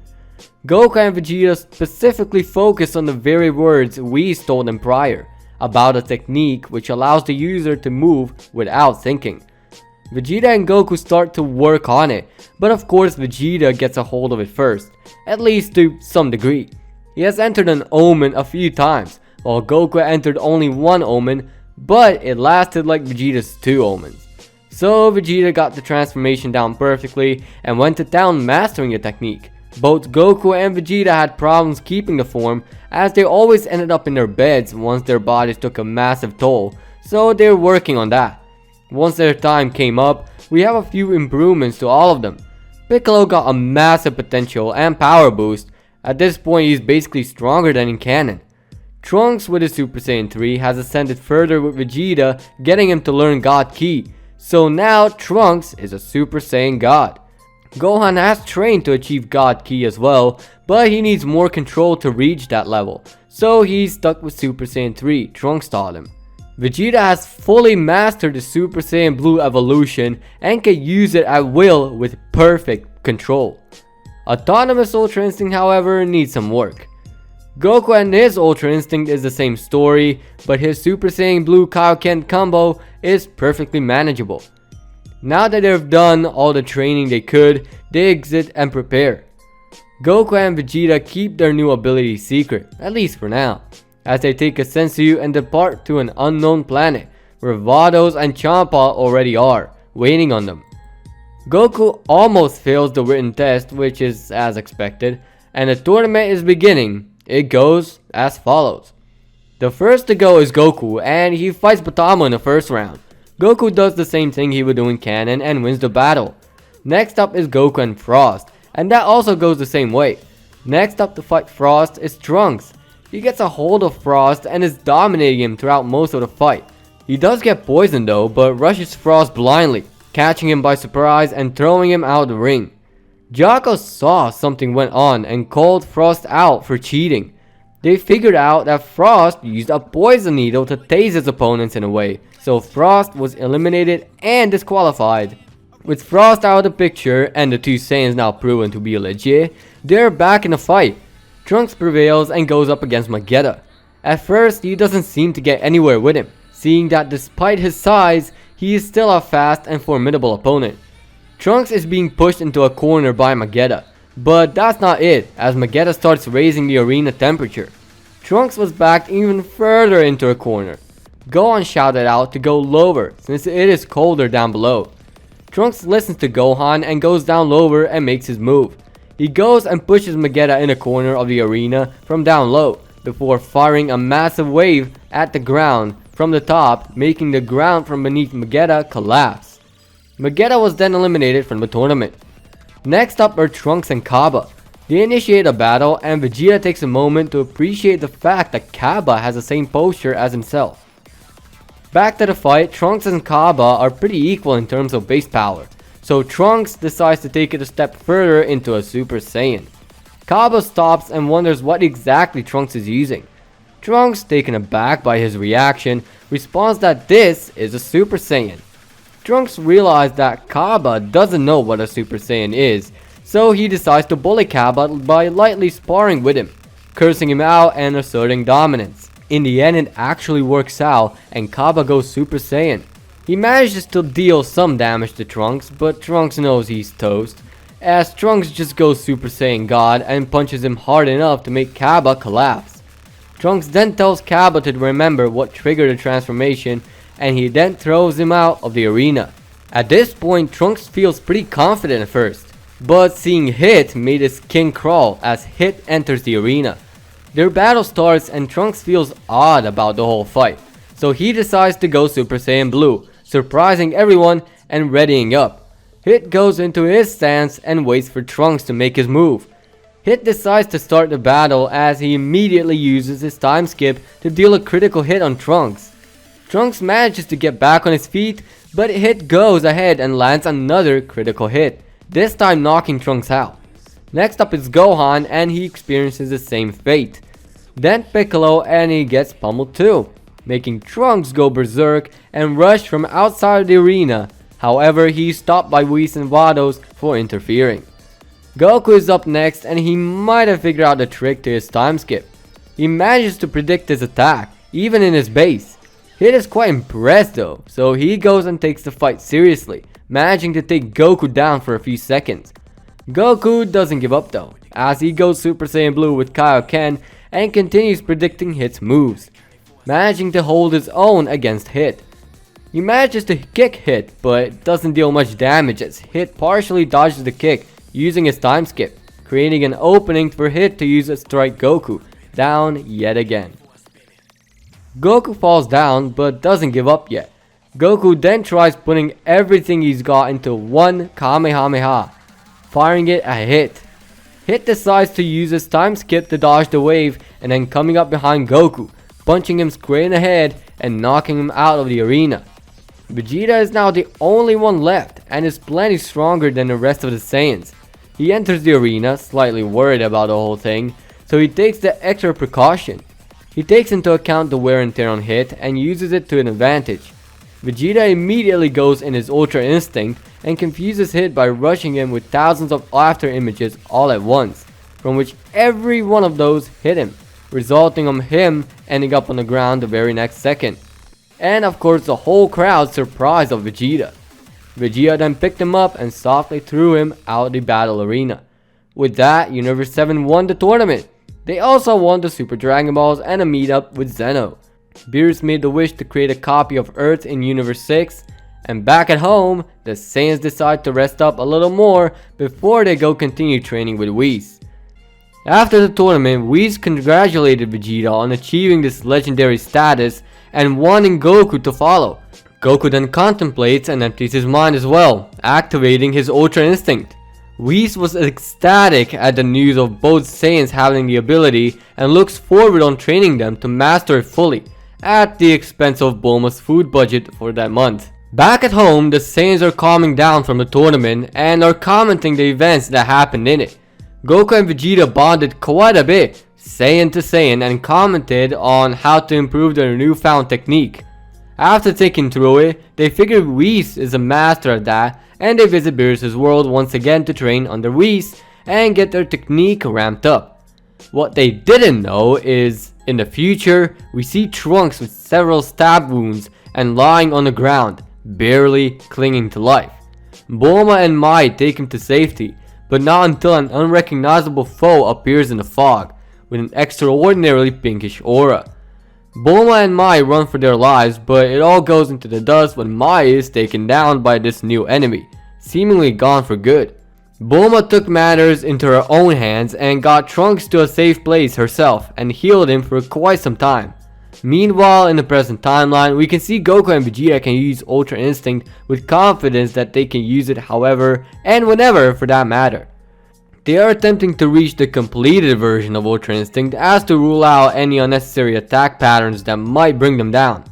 Goku and Vegeta specifically focus on the very words Whis told them prior, about a technique which allows the user to move without thinking. Vegeta and Goku start to work on it, but of course Vegeta gets a hold of it first, at least to some degree. He has entered an omen a few times, while Goku entered only one omen, but it lasted like Vegeta's 2 omens. So Vegeta got the transformation down perfectly and went to town mastering the technique. Both Goku and Vegeta had problems keeping the form as they always ended up in their beds once their bodies took a massive toll, so they're working on that. Once their time came up, we have a few improvements to all of them. Piccolo got a massive potential and power boost. At this point he's basically stronger than in canon. Trunks with his Super Saiyan 3 has ascended further with Vegeta getting him to learn God Ki, so now Trunks is a Super Saiyan God. Gohan has trained to achieve God Ki as well, but he needs more control to reach that level, so he's stuck with Super Saiyan 3 Trunks taught him. Vegeta has fully mastered the Super Saiyan Blue evolution and can use it at will with perfect control. Autonomous Ultra Instinct however needs some work. Goku and his Ultra Instinct is the same story, but his Super Saiyan Blue Kaioken combo is perfectly manageable. Now that they've done all the training they could, they exit and prepare. Goku and Vegeta keep their new abilities secret, at least for now, as they take a Sensu and depart to an unknown planet, where Vados and Champa already are, waiting on them. Goku almost fails the written test, which is as expected, and the tournament is beginning. It goes as follows. The first to go is Goku, and he fights Batama in the first round. Goku does the same thing he would do in canon and wins the battle. Next up is Goku and Frost, and that also goes the same way. Next up to fight Frost is Trunks. He gets a hold of Frost and is dominating him throughout most of the fight. He does get poisoned though, but rushes Frost blindly, catching him by surprise and throwing him out of the ring. Jocko saw something went on and called Frost out for cheating. They figured out that Frost used a poison needle to tase his opponents in a way, so Frost was eliminated and disqualified. With Frost out of the picture and the two Saiyans now proven to be legit, they're back in the fight. Trunks prevails and goes up against Vegeta. At first he doesn't seem to get anywhere with him, seeing that despite his size, he is still a fast and formidable opponent. Trunks is being pushed into a corner by Vegeta, but that's not it, as Vegeta starts raising the arena temperature. Trunks was backed even further into a corner. Gohan shouted out to go lower since it is colder down below. Trunks listens to Gohan and goes down lower and makes his move. He goes and pushes Vegeta in a corner of the arena from down low before firing a massive wave at the ground from the top, making the ground from beneath Vegeta collapse. Vegeta was then eliminated from the tournament. Next up are Trunks and Kaaba. They initiate a battle and Vegeta takes a moment to appreciate the fact that Kaaba has the same posture as himself. Back to the fight, Trunks and Kaaba are pretty equal in terms of base power, so Trunks decides to take it a step further into a Super Saiyan. Kaaba stops and wonders what exactly Trunks is using. Trunks, taken aback by his reaction, responds that this is a Super Saiyan. Trunks realizes that Kaaba doesn't know what a Super Saiyan is, so he decides to bully Kaaba by lightly sparring with him, cursing him out and asserting dominance. In the end it actually works out and Kaaba goes Super Saiyan. He manages to deal some damage to Trunks, but Trunks knows he's toast, as Trunks just goes Super Saiyan God and punches him hard enough to make Kaaba collapse. Trunks then tells Kaaba to remember what triggered the transformation, and he then throws him out of the arena. At this point Trunks feels pretty confident at first, but seeing Hit made his skin crawl as Hit enters the arena. Their battle starts and Trunks feels odd about the whole fight, so he decides to go Super Saiyan Blue, surprising everyone and readying up. Hit goes into his stance and waits for Trunks to make his move. Hit decides to start the battle as he immediately uses his time skip to deal a critical hit on Trunks. Trunks manages to get back on his feet, but Hit goes ahead and lands another critical hit, this time knocking Trunks out. Next up is Gohan, and he experiences the same fate. Then Piccolo, and he gets pummeled too, making Trunks go berserk and rush from outside the arena. However, he's stopped by Whis and Vados for interfering. Goku is up next, and he might have figured out the trick to his time skip. He manages to predict his attack, even in his base. Hit is quite impressed though, so he goes and takes the fight seriously, managing to take Goku down for a few seconds. Goku doesn't give up though, as he goes Super Saiyan Blue with Kaioken and continues predicting Hit's moves, managing to hold his own against Hit. He manages to kick Hit, but doesn't deal much damage as Hit partially dodges the kick using his time skip, creating an opening for Hit to use a strike Goku down yet again. Goku falls down but doesn't give up yet. Goku then tries putting everything he's got into one Kamehameha, firing it at Hit. Hit decides to use his time skip to dodge the wave and then coming up behind Goku, punching him square in the head and knocking him out of the arena. Vegeta is now the only one left and is plenty stronger than the rest of the Saiyans. He enters the arena, slightly worried about the whole thing, so he takes the extra precaution. He takes into account the wear and tear on Hit and uses it to an advantage. Vegeta immediately goes in his Ultra Instinct and confuses Hit by rushing him with thousands of after images all at once, from which every one of those hit him, resulting in him ending up on the ground the very next second. And of course the whole crowd surprised of Vegeta. Vegeta then picked him up and softly threw him out the battle arena. With that, Universe 7 won the tournament. They also won the Super Dragon Balls and a meetup with Zeno. Beerus made the wish to create a copy of Earth in Universe 6, and back at home, the Saiyans decide to rest up a little more before they go continue training with Whis. After the tournament, Whis congratulated Vegeta on achieving this legendary status and wanting Goku to follow. Goku then contemplates and empties his mind as well, activating his Ultra Instinct. Whis was ecstatic at the news of both Saiyans having the ability and looks forward on training them to master it fully, at the expense of Bulma's food budget for that month. Back at home, the Saiyans are calming down from the tournament and are commenting the events that happened in it. Goku and Vegeta bonded quite a bit, Saiyan to Saiyan, and commented on how to improve their newfound technique. After thinking through it, they figured Whis is a master at that, and they visit Beerus' world once again to train under Whis and get their technique ramped up. What they didn't know is, in the future, we see Trunks with several stab wounds and lying on the ground, barely clinging to life. Bulma and Mai take him to safety, but not until an unrecognizable foe appears in the fog, with an extraordinarily pinkish aura. Bulma and Mai run for their lives, but it all goes into the dust when Mai is taken down by this new enemy, seemingly gone for good. Bulma took matters into her own hands and got Trunks to a safe place herself and healed him for quite some time. Meanwhile, in the present timeline, we can see Goku and Vegeta can use Ultra Instinct with confidence that they can use it however and whenever for that matter. They are attempting to reach the completed version of Ultra Instinct as to rule out any unnecessary attack patterns that might bring them down.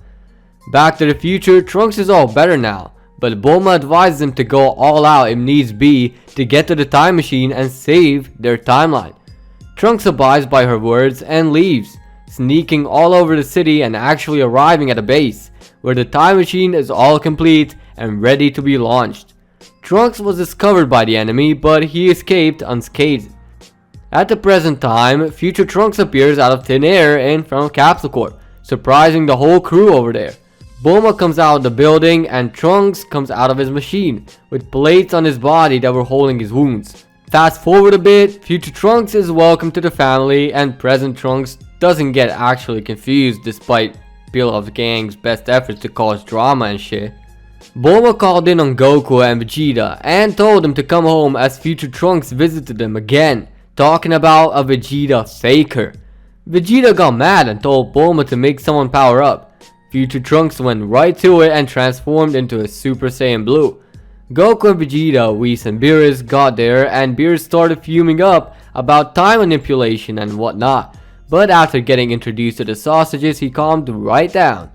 Back to the future, Trunks is all better now, but Bulma advises him to go all out if needs be to get to the time machine and save their timeline. Trunks abides by her words and leaves, sneaking all over the city and actually arriving at a base, where the time machine is all complete and ready to be launched. Trunks was discovered by the enemy, but he escaped unscathed. At the present time, future Trunks appears out of thin air in front of Capsule Corp, surprising the whole crew over there. Bulma comes out of the building and Trunks comes out of his machine, with plates on his body that were holding his wounds. Fast forward a bit, future Trunks is welcome to the family and present Trunks doesn't get actually confused despite Pilaf's gang's best efforts to cause drama and shit. Bulma called in on Goku and Vegeta and told them to come home as future Trunks visited them again, talking about a Vegeta faker. Vegeta got mad and told Bulma to make someone power up. Future Trunks went right to it and transformed into a Super Saiyan Blue. Goku and Vegeta, Whis and Beerus got there, and Beerus started fuming up about time manipulation and whatnot, but after getting introduced to the sausages, he calmed right down.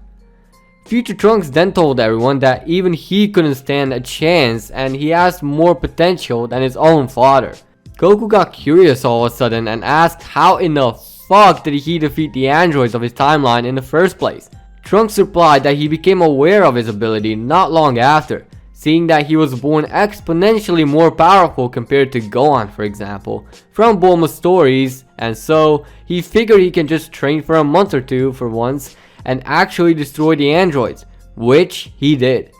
Future Trunks then told everyone that even he couldn't stand a chance and he has more potential than his own father. Goku got curious all of a sudden and asked how in the fuck did he defeat the androids of his timeline in the first place. Trunks replied that he became aware of his ability not long after, seeing that he was born exponentially more powerful compared to Gohan, for example, from Bulma's stories, and so he figured he can just train for a month or two for once and actually destroy the androids, which he did.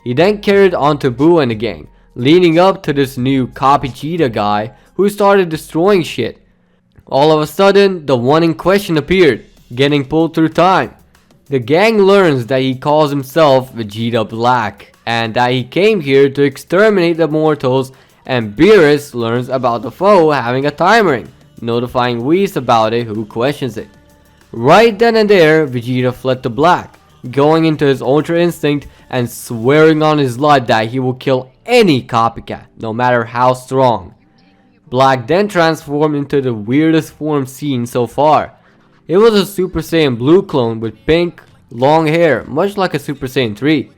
He then carried on to Buu and the gang, leading up to this new Vegeta guy who started destroying shit. All of a sudden, the one in question appeared, getting pulled through time. The gang learns that he calls himself Vegeta Black, and that he came here to exterminate the mortals, and Beerus learns about the foe having a time ring, notifying Whis about it, who questions it. Right then and there, Vegeta fled to Black, going into his Ultra Instinct and swearing on his life that he will kill any copycat, no matter how strong. Black then transformed into the weirdest form seen so far. It was a Super Saiyan Blue clone with pink, long hair, much like a Super Saiyan 3.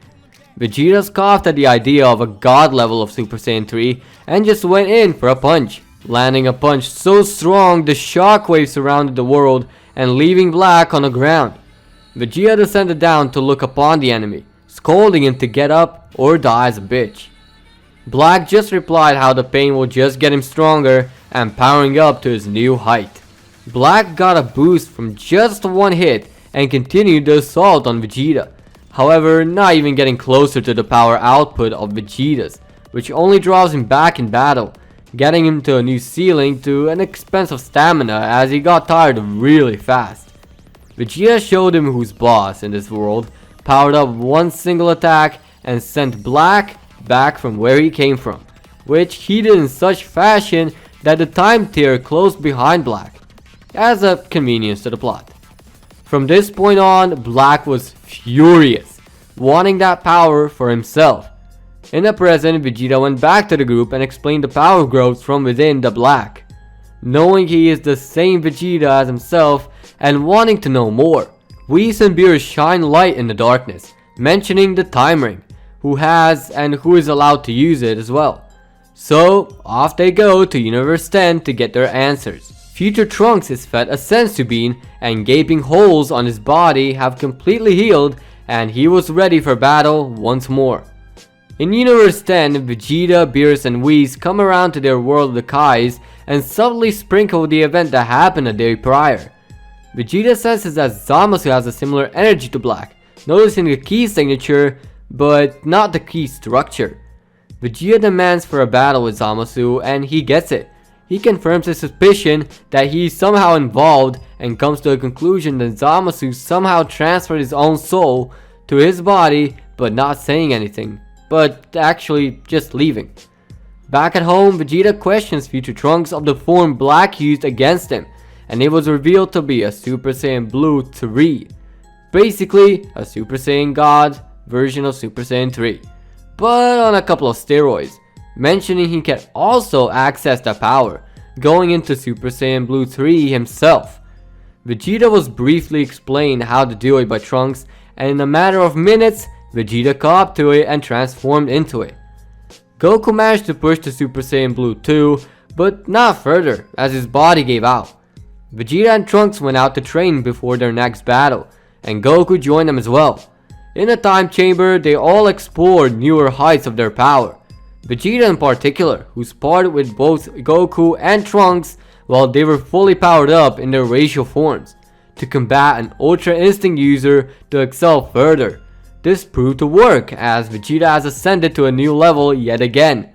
Vegeta scoffed at the idea of a god level of Super Saiyan 3 and just went in for a punch, landing a punch so strong the shockwave surrounded the world and leaving Black on the ground. Vegeta descended down to look upon the enemy, scolding him to get up or die as a bitch. Black just replied how the pain will just get him stronger and powering up to his new height. Black got a boost from just one hit and continued the assault on Vegeta, however not even getting closer to the power output of Vegeta's, which only draws him back in battle, getting him to a new ceiling to an expense of stamina as he got tired really fast. Vegeta showed him who's boss in this world, powered up one single attack and sent Black back from where he came from, which he did in such fashion that the time tier closed behind Black, as a convenience to the plot. From this point on, Black was furious, wanting that power for himself. In the present, Vegeta went back to the group and explained the power growth from within the Black. Knowing he is the same Vegeta as himself and wanting to know more, Whis and Beerus shine light in the darkness, mentioning the time ring, who has and who is allowed to use it as well. So off they go to Universe 10 to get their answers. Future Trunks is fed a senzu bean and gaping holes on his body have completely healed and he was ready for battle once more. In Universe 10, Vegeta, Beerus and Whis come around to their world of the Kais and subtly sprinkle the event that happened a day prior. Vegeta senses that Zamasu has a similar energy to Black, noticing the key signature but not the key structure. Vegeta demands for a battle with Zamasu and he gets it. He confirms his suspicion that he is somehow involved and comes to a conclusion that Zamasu somehow transferred his own soul to his body but not saying anything, but actually just leaving. Back at home, Vegeta questions Future Trunks of the form Black used against him, and it was revealed to be a Super Saiyan Blue 3. Basically, a Super Saiyan God version of Super Saiyan 3, but on a couple of steroids, mentioning he can also access the power, going into Super Saiyan Blue 3 himself. Vegeta was briefly explained how to do it by Trunks, and in a matter of minutes, Vegeta caught up to it and transformed into it. Goku managed to push to Super Saiyan Blue 2, but not further as his body gave out. Vegeta and Trunks went out to train before their next battle, and Goku joined them as well. In a time chamber, they all explored newer heights of their power. Vegeta in particular, who sparred with both Goku and Trunks while they were fully powered up in their racial forms, to combat an Ultra Instinct user to excel further. This proved to work as Vegeta has ascended to a new level yet again.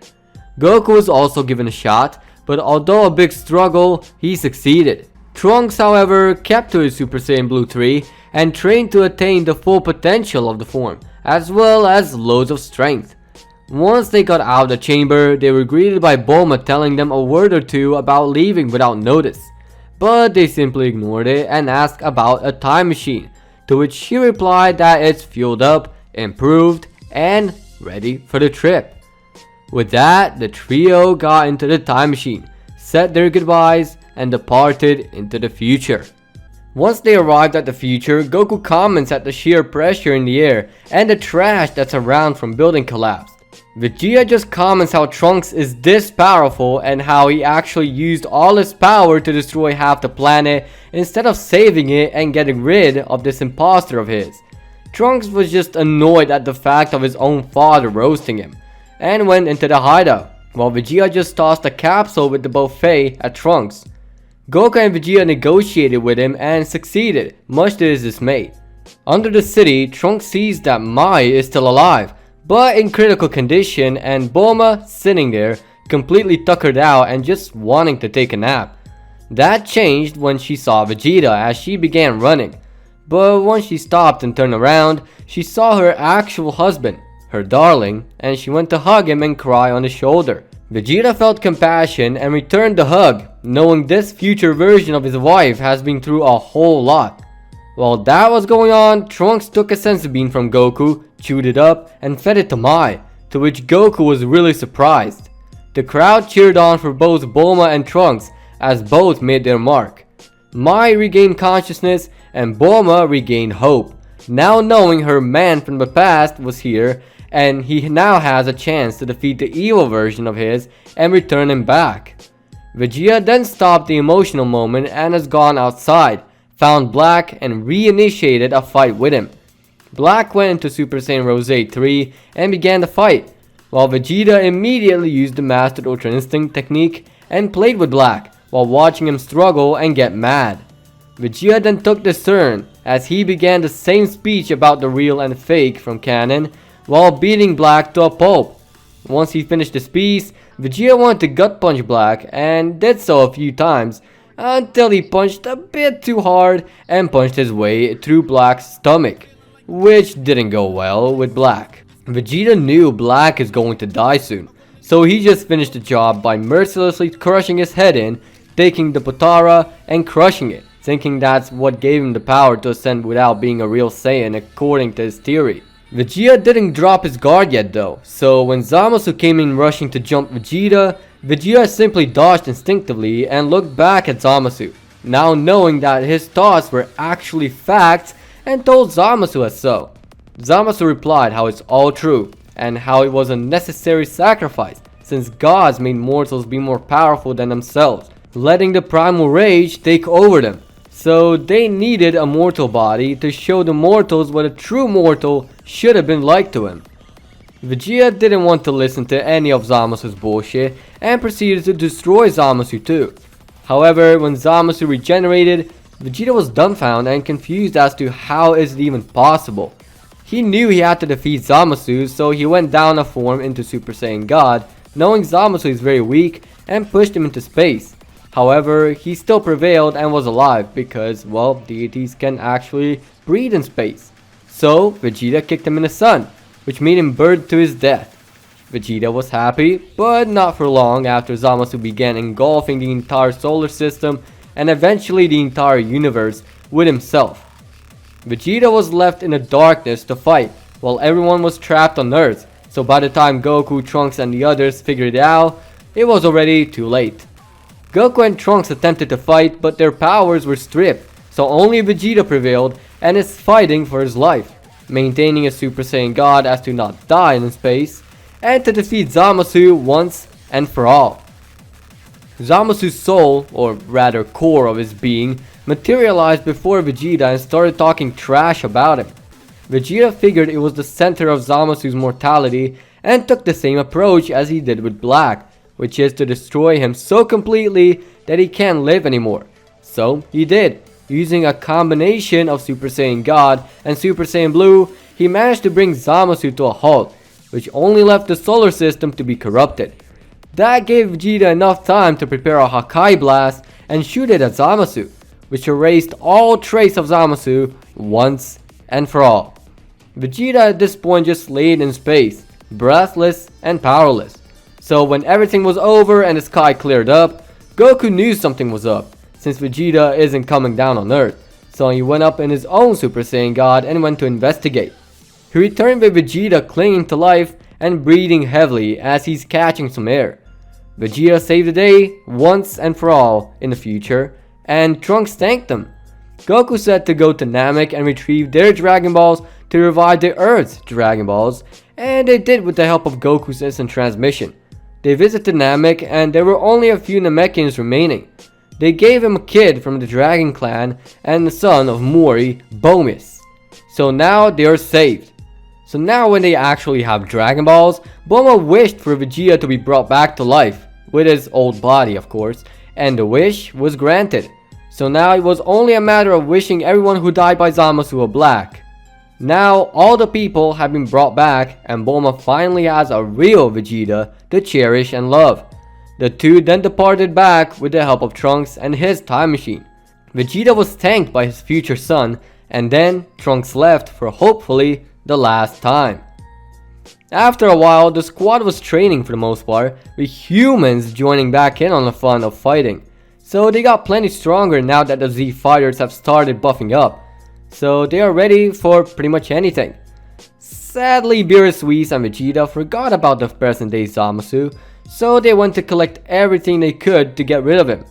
Goku was also given a shot, but although a big struggle, he succeeded. Trunks, however, kept to his Super Saiyan Blue 3 and trained to attain the full potential of the form, as well as loads of strength. Once they got out of the chamber, they were greeted by Bulma telling them a word or two about leaving without notice, but they simply ignored it and asked about a time machine, to which she replied that it's fueled up, improved, and ready for the trip. With that, the trio got into the time machine, said their goodbyes, and departed into the future. Once they arrived at the future, Goku comments at the sheer pressure in the air and the trash that's around from building collapsed. Vegeta just comments how Trunks is this powerful and how he actually used all his power to destroy half the planet instead of saving it and getting rid of this imposter of his. Trunks was just annoyed at the fact of his own father roasting him and went into the hideout, while Vegeta just tossed a capsule with the buffet at Trunks. Goku and Vegeta negotiated with him and succeeded, much to his dismay. Under the city, Trunks sees that Mai is still alive, but in critical condition, and Bulma sitting there, completely tuckered out and just wanting to take a nap. That changed when she saw Vegeta as she began running, but once she stopped and turned around, she saw her actual husband, her darling, and she went to hug him and cry on his shoulder. Vegeta felt compassion and returned the hug, knowing this future version of his wife has been through a whole lot. While that was going on, Trunks took a senzu bean from Goku, chewed it up, and fed it to Mai, to which Goku was really surprised. The crowd cheered on for both Bulma and Trunks as both made their mark. Mai regained consciousness and Bulma regained hope, now knowing her man from the past was here and he now has a chance to defeat the evil version of his and return him back. Vegeta then stopped the emotional moment and has gone outside, found Black and reinitiated a fight with him. Black went into Super Saiyan Rose 3 and began the fight, while Vegeta immediately used the Mastered Ultra Instinct technique and played with Black while watching him struggle and get mad. Vegeta then took this turn as he began the same speech about the real and fake from canon while beating Black to a pulp. Once he finished the speech, Vegeta wanted to gut punch Black and did so a few times until he punched a bit too hard and punched his way through Black's stomach, which didn't go well with Black. Vegeta knew Black is going to die soon, so he just finished the job by mercilessly crushing his head in, taking the Potara and crushing it, thinking that's what gave him the power to ascend without being a real Saiyan according to his theory. Vegeta didn't drop his guard yet though, so when Zamasu came in rushing to jump Vegeta, Vegeta simply dodged instinctively and looked back at Zamasu, now knowing that his thoughts were actually facts, and told Zamasu as so. Zamasu replied how it's all true, and how it was a necessary sacrifice since gods made mortals be more powerful than themselves, letting the primal rage take over them. So they needed a mortal body to show the mortals what a true mortal should have been like to him. Vegeta didn't want to listen to any of Zamasu's bullshit and proceeded to destroy Zamasu too. However, when Zamasu regenerated, Vegeta was dumbfounded and confused as to how is it even possible. He knew he had to defeat Zamasu, so he went down a form into Super Saiyan God, knowing Zamasu is very weak, and pushed him into space. However, he still prevailed and was alive because, well, deities can actually breathe in space. So, Vegeta kicked him in the sun, which made him burn to his death. Vegeta was happy, but not for long after Zamasu began engulfing the entire solar system and eventually the entire universe with himself. Vegeta was left in the darkness to fight, while everyone was trapped on Earth, so by the time Goku, Trunks and the others figured it out, it was already too late. Goku and Trunks attempted to fight, but their powers were stripped, so only Vegeta prevailed and is fighting for his life, maintaining a Super Saiyan God as to not die in space, and to defeat Zamasu once and for all. Zamasu's soul, or rather core of his being, materialized before Vegeta and started talking trash about him. Vegeta figured it was the center of Zamasu's mortality and took the same approach as he did with Black, which is to destroy him so completely that he can't live anymore. So he did. Using a combination of Super Saiyan God and Super Saiyan Blue, he managed to bring Zamasu to a halt, which only left the solar system to be corrupted. That gave Vegeta enough time to prepare a Hakai Blast and shoot it at Zamasu, which erased all trace of Zamasu once and for all. Vegeta at this point just laid in space, breathless and powerless. So when everything was over and the sky cleared up, Goku knew something was up, since Vegeta isn't coming down on Earth, so he went up in his own Super Saiyan God and went to investigate. He returned with Vegeta clinging to life and breathing heavily as he's catching some air. Vegeta saved the day once and for all in the future, and Trunks thanked them. Goku said to go to Namek and retrieve their Dragon Balls to revive the Earth's Dragon Balls, and they did with the help of Goku's instant transmission. They visited Namek and there were only a few Namekians remaining. They gave him a kid from the Dragon Clan and the son of Mori, Bomis. So now they are saved. So now when they actually have Dragon Balls, Bulma wished for Vegeta to be brought back to life, with his old body of course, and the wish was granted. So now it was only a matter of wishing everyone who died by Zamasu a black. Now all the people have been brought back and Bulma finally has a real Vegeta to cherish and love. The two then departed back with the help of Trunks and his time machine. Vegeta was thanked by his future son, and then Trunks left for hopefully the last time. After a while, the squad was training for the most part, with humans joining back in on the fun of fighting. So they got plenty stronger now that the Z fighters have started buffing up. So they are ready for pretty much anything. Sadly, Beerus, Whis, and Vegeta forgot about the present day Zamasu, so they went to collect everything they could to get rid of him.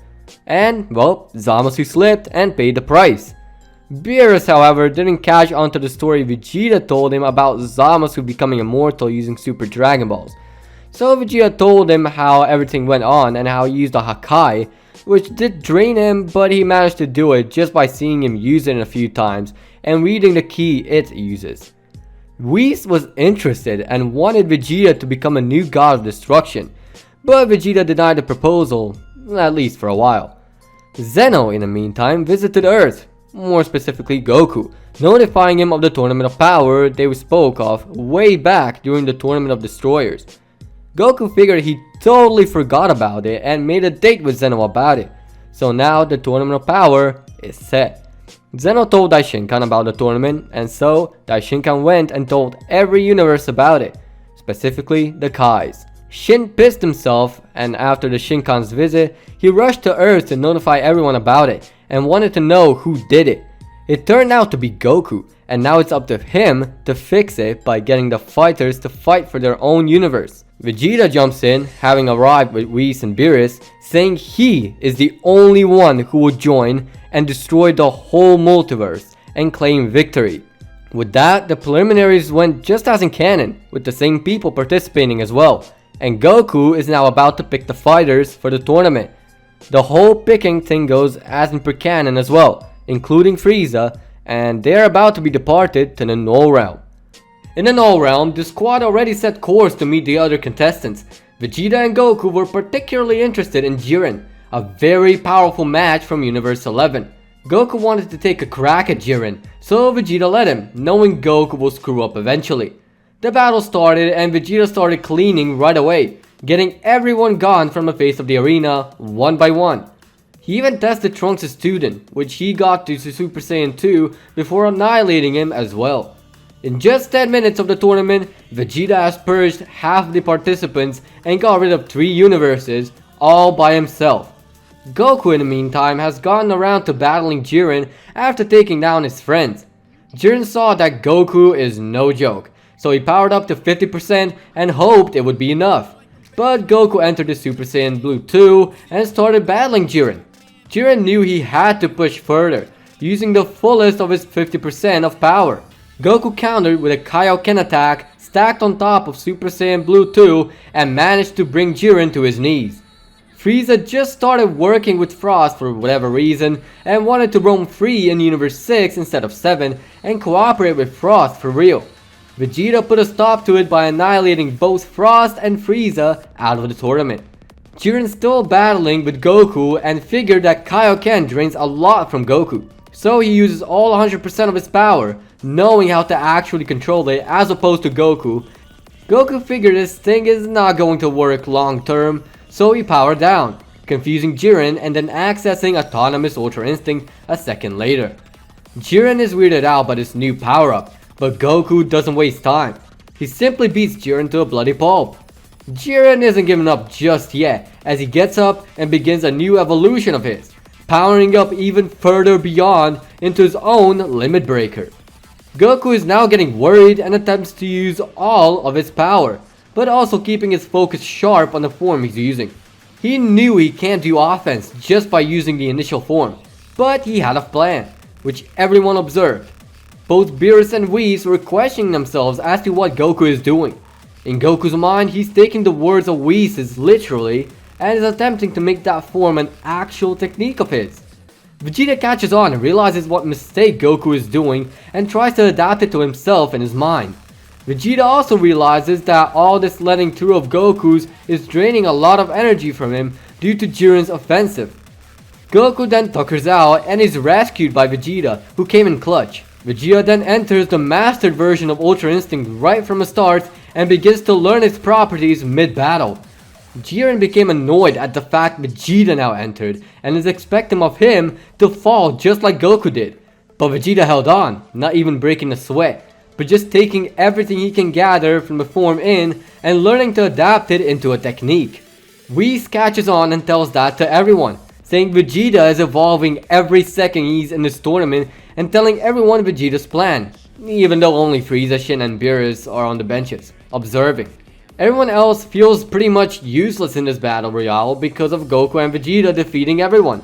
And, well, Zamasu slipped and paid the price. Beerus, however, didn't catch on to the story Vegeta told him about Zamasu becoming immortal using Super Dragon Balls. So Vegeta told him how everything went on and how he used the Hakai, which did drain him, but he managed to do it just by seeing him use it a few times and reading the key it uses. Whis was interested and wanted Vegeta to become a new god of destruction, but Vegeta denied the proposal, at least for a while. Zeno, in the meantime, visited Earth, more specifically Goku, notifying him of the Tournament of Power they spoke of way back during the Tournament of Destroyers. Goku figured he totally forgot about it and made a date with Zeno about it. So now the Tournament of Power is set. Zeno told Daishinkan about the tournament, and so Daishinkan went and told every universe about it, specifically the Kai's. Shin pissed himself, and after the Shinkan's visit, he rushed to Earth to notify everyone about it and wanted to know who did it. It turned out to be Goku, and now it's up to him to fix it by getting the fighters to fight for their own universe. Vegeta jumps in, having arrived with Whis and Beerus, saying he is the only one who will join and destroy the whole multiverse and claim victory. With that, the preliminaries went just as in canon, with the same people participating as well, and Goku is now about to pick the fighters for the tournament. The whole picking thing goes as in per canon as well, including Freeza, and they are about to be departed to the Null Realm. In the Null Realm, the squad already set course to meet the other contestants. Vegeta and Goku were particularly interested in Jiren, a very powerful match from Universe 11. Goku wanted to take a crack at Jiren, so Vegeta let him, knowing Goku will screw up eventually. The battle started and Vegeta started cleaning right away, getting everyone gone from the face of the arena one by one. He even tested Trunks' student, which he got to Super Saiyan 2 before annihilating him as well. In just 10 minutes of the tournament, Vegeta has purged half the participants and got rid of 3 universes, all by himself. Goku in the meantime has gone around to battling Jiren after taking down his friends. Jiren saw that Goku is no joke, so he powered up to 50% and hoped it would be enough. But Goku entered the Super Saiyan Blue 2 and started battling Jiren. Jiren knew he had to push further, using the fullest of his 50% of power. Goku countered with a Kaioken attack stacked on top of Super Saiyan Blue 2 and managed to bring Jiren to his knees. Freeza just started working with Frost for whatever reason and wanted to roam free in Universe 6 instead of 7 and cooperate with Frost for real. Vegeta put a stop to it by annihilating both Frost and Freeza out of the tournament. Jiren's still battling with Goku and figured that Kaioken drains a lot from Goku, so he uses all 100% of his power, knowing how to actually control it as opposed to Goku. Goku figured this thing is not going to work long term, so he powered down, confusing Jiren and then accessing Autonomous Ultra Instinct a second later. Jiren is weirded out by this new power-up, but Goku doesn't waste time. He simply beats Jiren to a bloody pulp. Jiren isn't giving up just yet, as he gets up and begins a new evolution of his, powering up even further beyond into his own limit breaker. Goku is now getting worried and attempts to use all of his power, but also keeping his focus sharp on the form he's using. He knew he can't do offense just by using the initial form, but he had a plan, which everyone observed. Both Beerus and Whis were questioning themselves as to what Goku is doing. In Goku's mind, he's taking the words of Whis as literally and is attempting to make that form an actual technique of his. Vegeta catches on and realizes what mistake Goku is doing and tries to adapt it to himself in his mind. Vegeta also realizes that all this letting through of Goku's is draining a lot of energy from him due to Jiren's offensive. Goku then tuckers out and is rescued by Vegeta, who came in clutch. Vegeta then enters the mastered version of Ultra Instinct right from the start and begins to learn its properties mid-battle. Jiren became annoyed at the fact Vegeta now entered and is expecting of him to fall just like Goku did. But Vegeta held on, not even breaking a sweat, but just taking everything he can gather from the form in and learning to adapt it into a technique. Whis catches on and tells that to everyone, saying Vegeta is evolving every second he's in this tournament and telling everyone Vegeta's plan, even though only Freeza, Shin and Beerus are on the benches, observing. Everyone else feels pretty much useless in this battle royale because of Goku and Vegeta defeating everyone.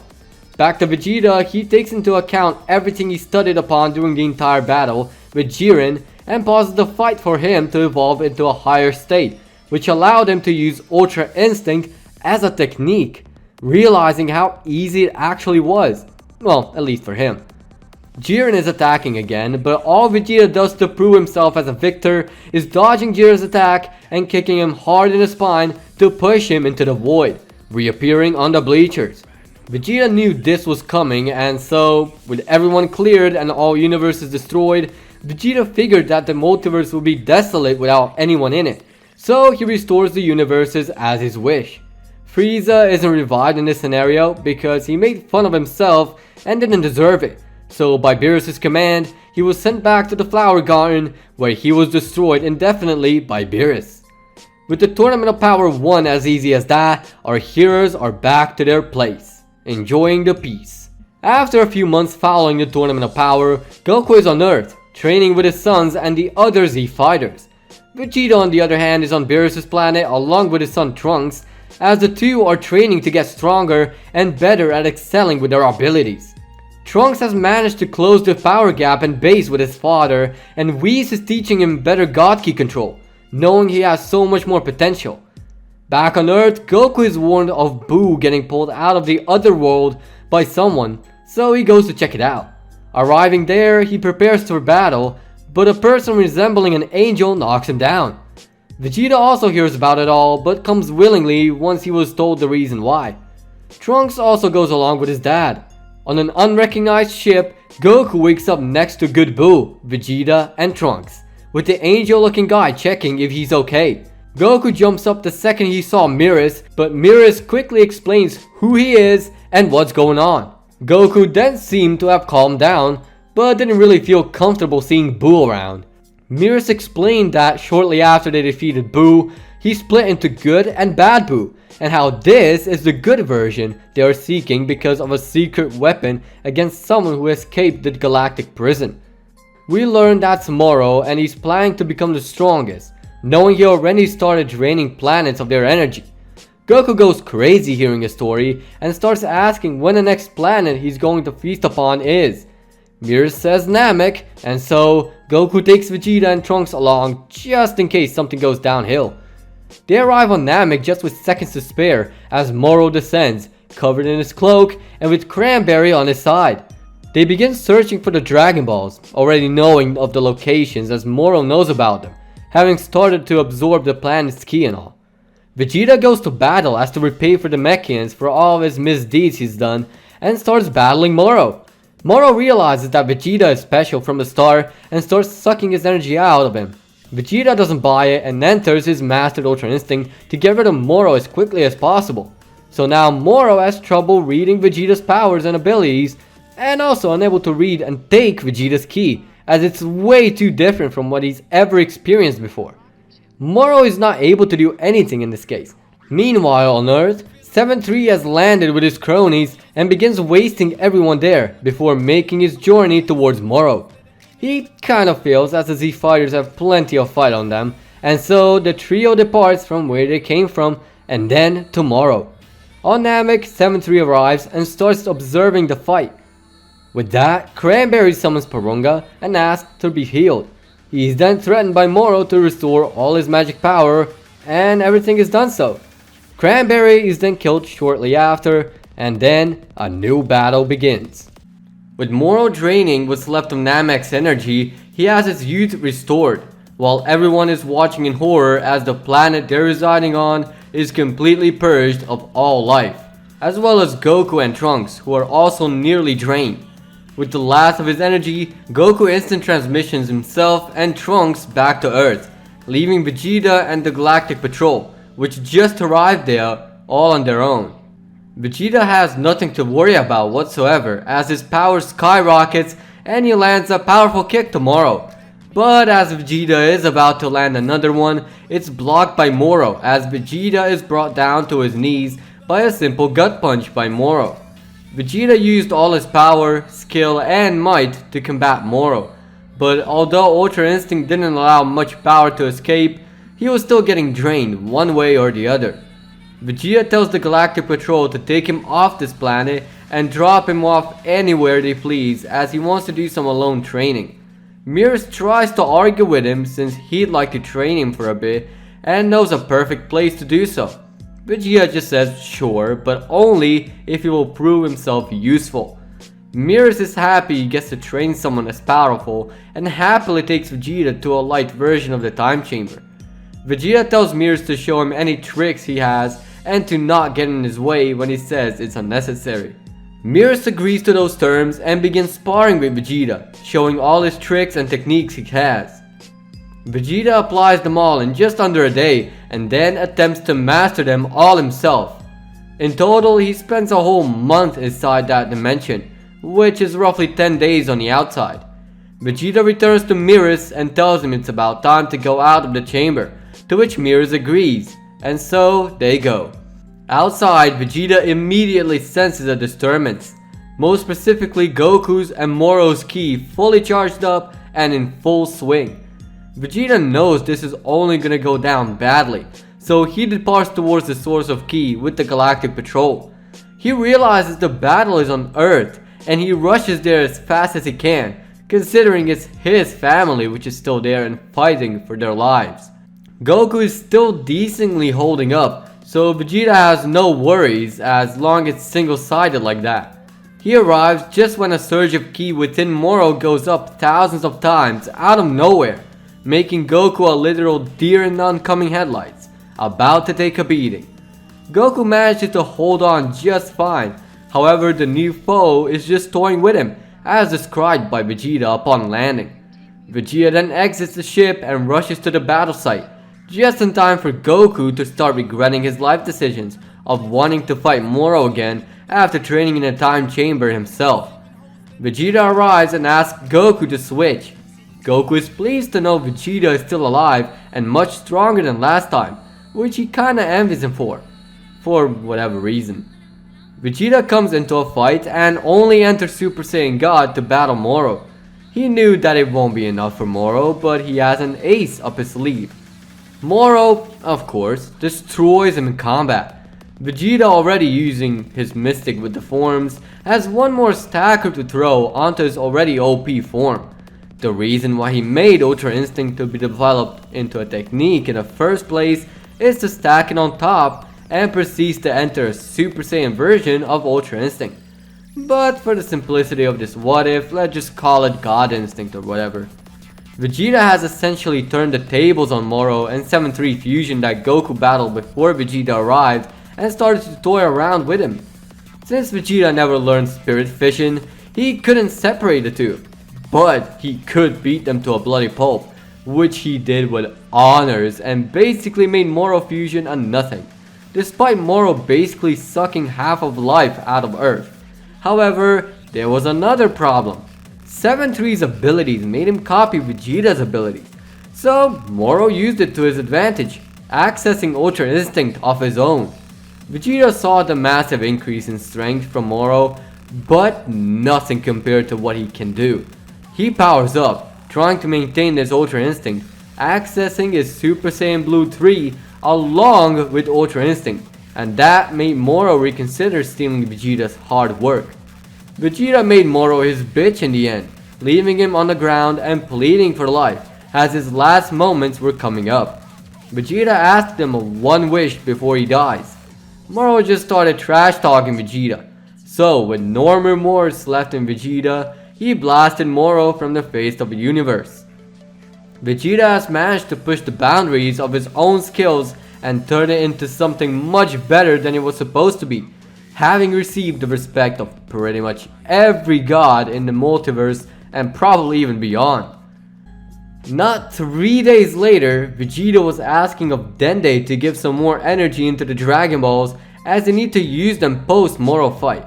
Back to Vegeta, he takes into account everything he studied upon during the entire battle with Jiren and pauses the fight for him to evolve into a higher state, which allowed him to use Ultra Instinct as a technique, realizing how easy it actually was. Well, at least for him. Jiren is attacking again, but all Vegeta does to prove himself as a victor is dodging Jiren's attack and kicking him hard in the spine to push him into the void, reappearing on the bleachers. Vegeta knew this was coming, and so, with everyone cleared and all universes destroyed, Vegeta figured that the multiverse would be desolate without anyone in it, so he restores the universes as his wish. Freeza isn't revived in this scenario because he made fun of himself and didn't deserve it, so by Beerus' command, he was sent back to the Flower Garden where he was destroyed indefinitely by Beerus. With the Tournament of Power won as easy as that, our heroes are back to their place, enjoying the peace. After a few months following the Tournament of Power, Goku is on Earth, training with his sons and the other Z fighters. Vegeta on the other hand is on Beerus' planet along with his son Trunks, as the two are training to get stronger and better at excelling with their abilities. Trunks has managed to close the power gap in base with his father, and Whis is teaching him better God Ki control, knowing he has so much more potential. Back on Earth, Goku is warned of Boo getting pulled out of the other world by someone, so he goes to check it out. Arriving there, he prepares for battle, but a person resembling an angel knocks him down. Vegeta also hears about it all, but comes willingly once he was told the reason why. Trunks also goes along with his dad. On an unrecognized ship, Goku wakes up next to Good Boo, Vegeta, and Trunks, with the angel-looking guy checking if he's okay. Goku jumps up the second he saw Beerus, but Beerus quickly explains who he is and what's going on. Goku then seemed to have calmed down, but didn't really feel comfortable seeing Boo around. Beerus explained that shortly after they defeated Boo, he split into good and bad Boo, and how this is the good version they are seeking because of a secret weapon against someone who escaped the galactic prison. We learn that's Moro and he's planning to become the strongest, knowing he already started draining planets of their energy. Goku goes crazy hearing his story and starts asking when the next planet he's going to feast upon is. Beerus says Namek, and so Goku takes Vegeta and Trunks along just in case something goes downhill. They arrive on Namek just with seconds to spare as Moro descends, covered in his cloak and with Cranberry on his side. They begin searching for the Dragon Balls, already knowing of the locations as Moro knows about them, having started to absorb the planet's ki and all. Vegeta goes to battle as to repay for the Mechians for all of his misdeeds he's done and starts battling Moro. Moro realizes that Vegeta is special from the start and starts sucking his energy out of him. Vegeta doesn't buy it and enters his mastered Ultra Instinct to get rid of Moro as quickly as possible. So now Moro has trouble reading Vegeta's powers and abilities, and also unable to read and take Vegeta's ki, as it's way too different from what he's ever experienced before. Moro is not able to do anything in this case. Meanwhile on Earth, 7-3 has landed with his cronies and begins wasting everyone there before making his journey towards Moro. He kind of fails as the Z fighters have plenty of fight on them, And so the trio departs from where they came from, and then tomorrow. On Namek, 7-3 arrives and starts observing the fight. With that, Cranberry summons Porunga and asks to be healed. He is then threatened by Moro to restore all his magic power, and everything is done so. Cranberry is then killed shortly after, and then a new battle begins. With Moro draining what's left of Namek's energy, he has his youth restored, while everyone is watching in horror as the planet they're residing on is completely purged of all life, as well as Goku and Trunks, who are also nearly drained. With the last of his energy, Goku instant transmissions himself and Trunks back to Earth, leaving Vegeta and the Galactic Patrol, which just arrived there, all on their own. Vegeta has nothing to worry about whatsoever as his power skyrockets and he lands a powerful kick tomorrow. But as Vegeta is about to land another one, it's blocked by Moro as Vegeta is brought down to his knees by a simple gut punch by Moro. Vegeta used all his power, skill, and might to combat Moro, but although Ultra Instinct didn't allow much power to escape, he was still getting drained one way or the other. Vegeta tells the Galactic Patrol to take him off this planet and drop him off anywhere they please as he wants to do some alone training. Mears tries to argue with him since he'd like to train him for a bit and knows a perfect place to do so. Vegeta just says sure, but only if he will prove himself useful. Mears is happy he gets to train someone as powerful and happily takes Vegeta to a light version of the time chamber. Vegeta tells Mears to show him any tricks he has and to not get in his way when he says it's unnecessary. Mears agrees to those terms and begins sparring with Vegeta, showing all his tricks and techniques he has. Vegeta applies them all in just under a day and then attempts to master them all himself. In total, he spends a whole month inside that dimension, which is roughly 10 days on the outside. Vegeta returns to Mears and tells him it's about time to go out of the chamber, to which Mears agrees, and so they go. Outside, Vegeta immediately senses a disturbance, most specifically Goku's and Moro's ki fully charged up and in full swing. Vegeta knows this is only gonna go down badly, so he departs towards the source of ki with the Galactic Patrol. He realizes the battle is on Earth, and he rushes there as fast as he can, considering it's his family which is still there and fighting for their lives. Goku is still decently holding up, so Vegeta has no worries as long as it's single-sided like that. He arrives just when a surge of ki within Moro goes up thousands of times out of nowhere, making Goku a literal deer in oncoming headlights, about to take a beating. Goku manages to hold on just fine, however the new foe is just toying with him, as described by Vegeta upon landing. Vegeta then exits the ship and rushes to the battle site, just in time for Goku to start regretting his life decisions of wanting to fight Moro again after training in a time chamber himself. Vegeta arrives and asks Goku to switch. Goku is pleased to know Vegeta is still alive and much stronger than last time, which he kinda envies him for whatever reason. Vegeta comes into a fight and only enters Super Saiyan God to battle Moro. He knew that it won't be enough for Moro, but he has an ace up his sleeve. Moro, of course, destroys him in combat. Vegeta, already using his Mystic with the forms, has one more stacker to throw onto his already OP form. The reason why he made Ultra Instinct to be developed into a technique in the first place is to stack it on top and proceeds to enter a Super Saiyan version of Ultra Instinct. But for the simplicity of this what if, let's just call it God Instinct or whatever. Vegeta has essentially turned the tables on Moro and 7-3 Fusion that Goku battled before Vegeta arrived and started to toy around with him. Since Vegeta never learned Spirit Fission, he couldn't separate the two, but he could beat them to a bloody pulp, which he did with honors and basically made Moro Fusion a nothing, despite Moro basically sucking half of life out of Earth. However, there was another problem. 7-3's abilities made him copy Vegeta's abilities, so Moro used it to his advantage, accessing Ultra Instinct of his own. Vegeta saw the massive increase in strength from Moro, but nothing compared to what he can do. He powers up, trying to maintain this Ultra Instinct, accessing his Super Saiyan Blue 3 along with Ultra Instinct, and that made Moro reconsider stealing Vegeta's hard work. Vegeta made Moro his bitch in the end, leaving him on the ground and pleading for life as his last moments were coming up. Vegeta asked him one wish before he dies. Moro just started trash talking Vegeta, so with no remorse left in Vegeta, he blasted Moro from the face of the universe. Vegeta has managed to push the boundaries of his own skills and turn it into something much better than it was supposed to be, having received the respect of pretty much every god in the multiverse and probably even beyond. Not 3 days later, Vegeta was asking of Dende to give some more energy into the Dragon Balls as they need to use them post-Moro fight.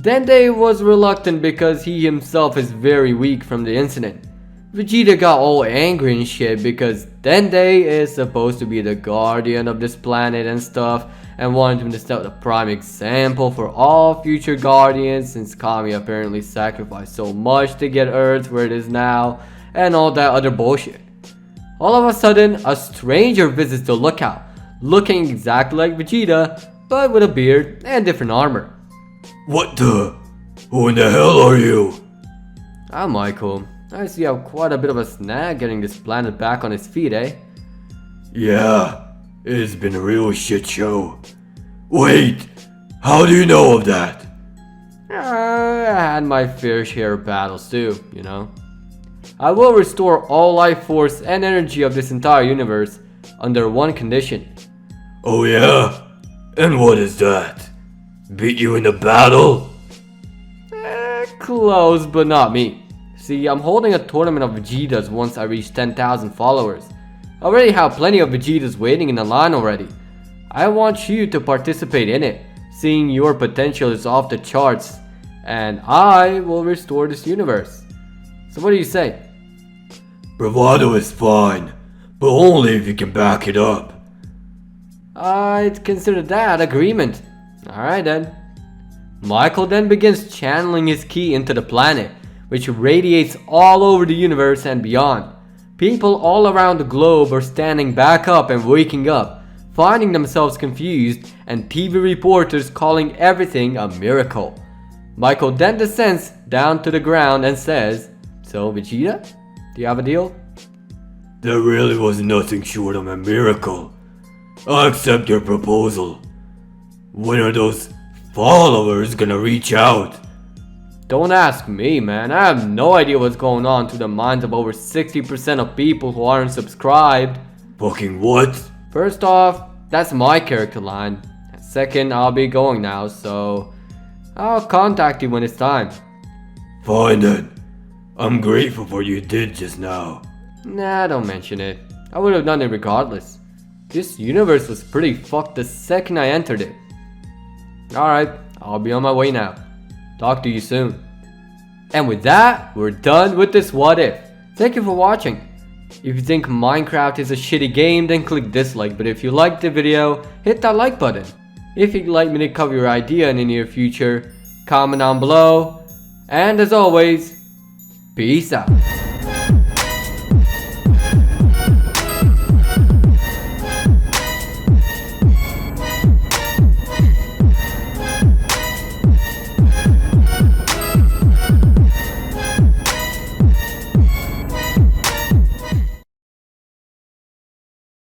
Dende was reluctant because he himself is very weak from the incident. Vegeta got all angry and shit because Dende is supposed to be the guardian of this planet and stuff, and wanted him to set the prime example for all future guardians since Kami apparently sacrificed so much to get Earth where it is now, and all that other bullshit. All of a sudden, a stranger visits the lookout, looking exactly like Vegeta, but with a beard and different armor. What the? Who in the hell are you? I'm Michael. I see you have quite a bit of a snag getting this planet back on its feet, eh? Yeah, it's been a real shit show. Wait, how do you know of that? I had my fair share of battles too, you know. I will restore all life force and energy of this entire universe under one condition. Oh yeah? And what is that? Beat you in a battle? Close, but not me. See, I'm holding a tournament of Vegetas once I reach 10,000 followers. I already have plenty of Vegetas waiting in the line already. I want you to participate in it, seeing your potential is off the charts, and I will restore this universe. So what do you say? Bravado is fine, but only if you can back it up. I'd consider that agreement. Alright then. Michael then begins channeling his ki into the planet, which radiates all over the universe and beyond. People all around the globe are standing back up and waking up, finding themselves confused, and TV reporters calling everything a miracle. Michael then descends down to the ground and says, "So Vegeta, do you have a deal?" There really was nothing short of a miracle. I accept your proposal. When are those followers gonna reach out? Don't ask me, man. I have no idea what's going on through the minds of over 60% of people who aren't subscribed. Fucking what? First off, that's my character line. Second, I'll be going now, so I'll contact you when it's time. Fine then. I'm grateful for what you did just now. Nah, don't mention it. I would have done it regardless. This universe was pretty fucked the second I entered it. Alright, I'll be on my way now. Talk to you soon. And with that, we're done with this what if. Thank you for watching. If you think Minecraft is a shitty game, then click dislike, but if you liked the video, hit that like button. If you'd like me to cover your idea in the near future, comment down below. And as always, peace out.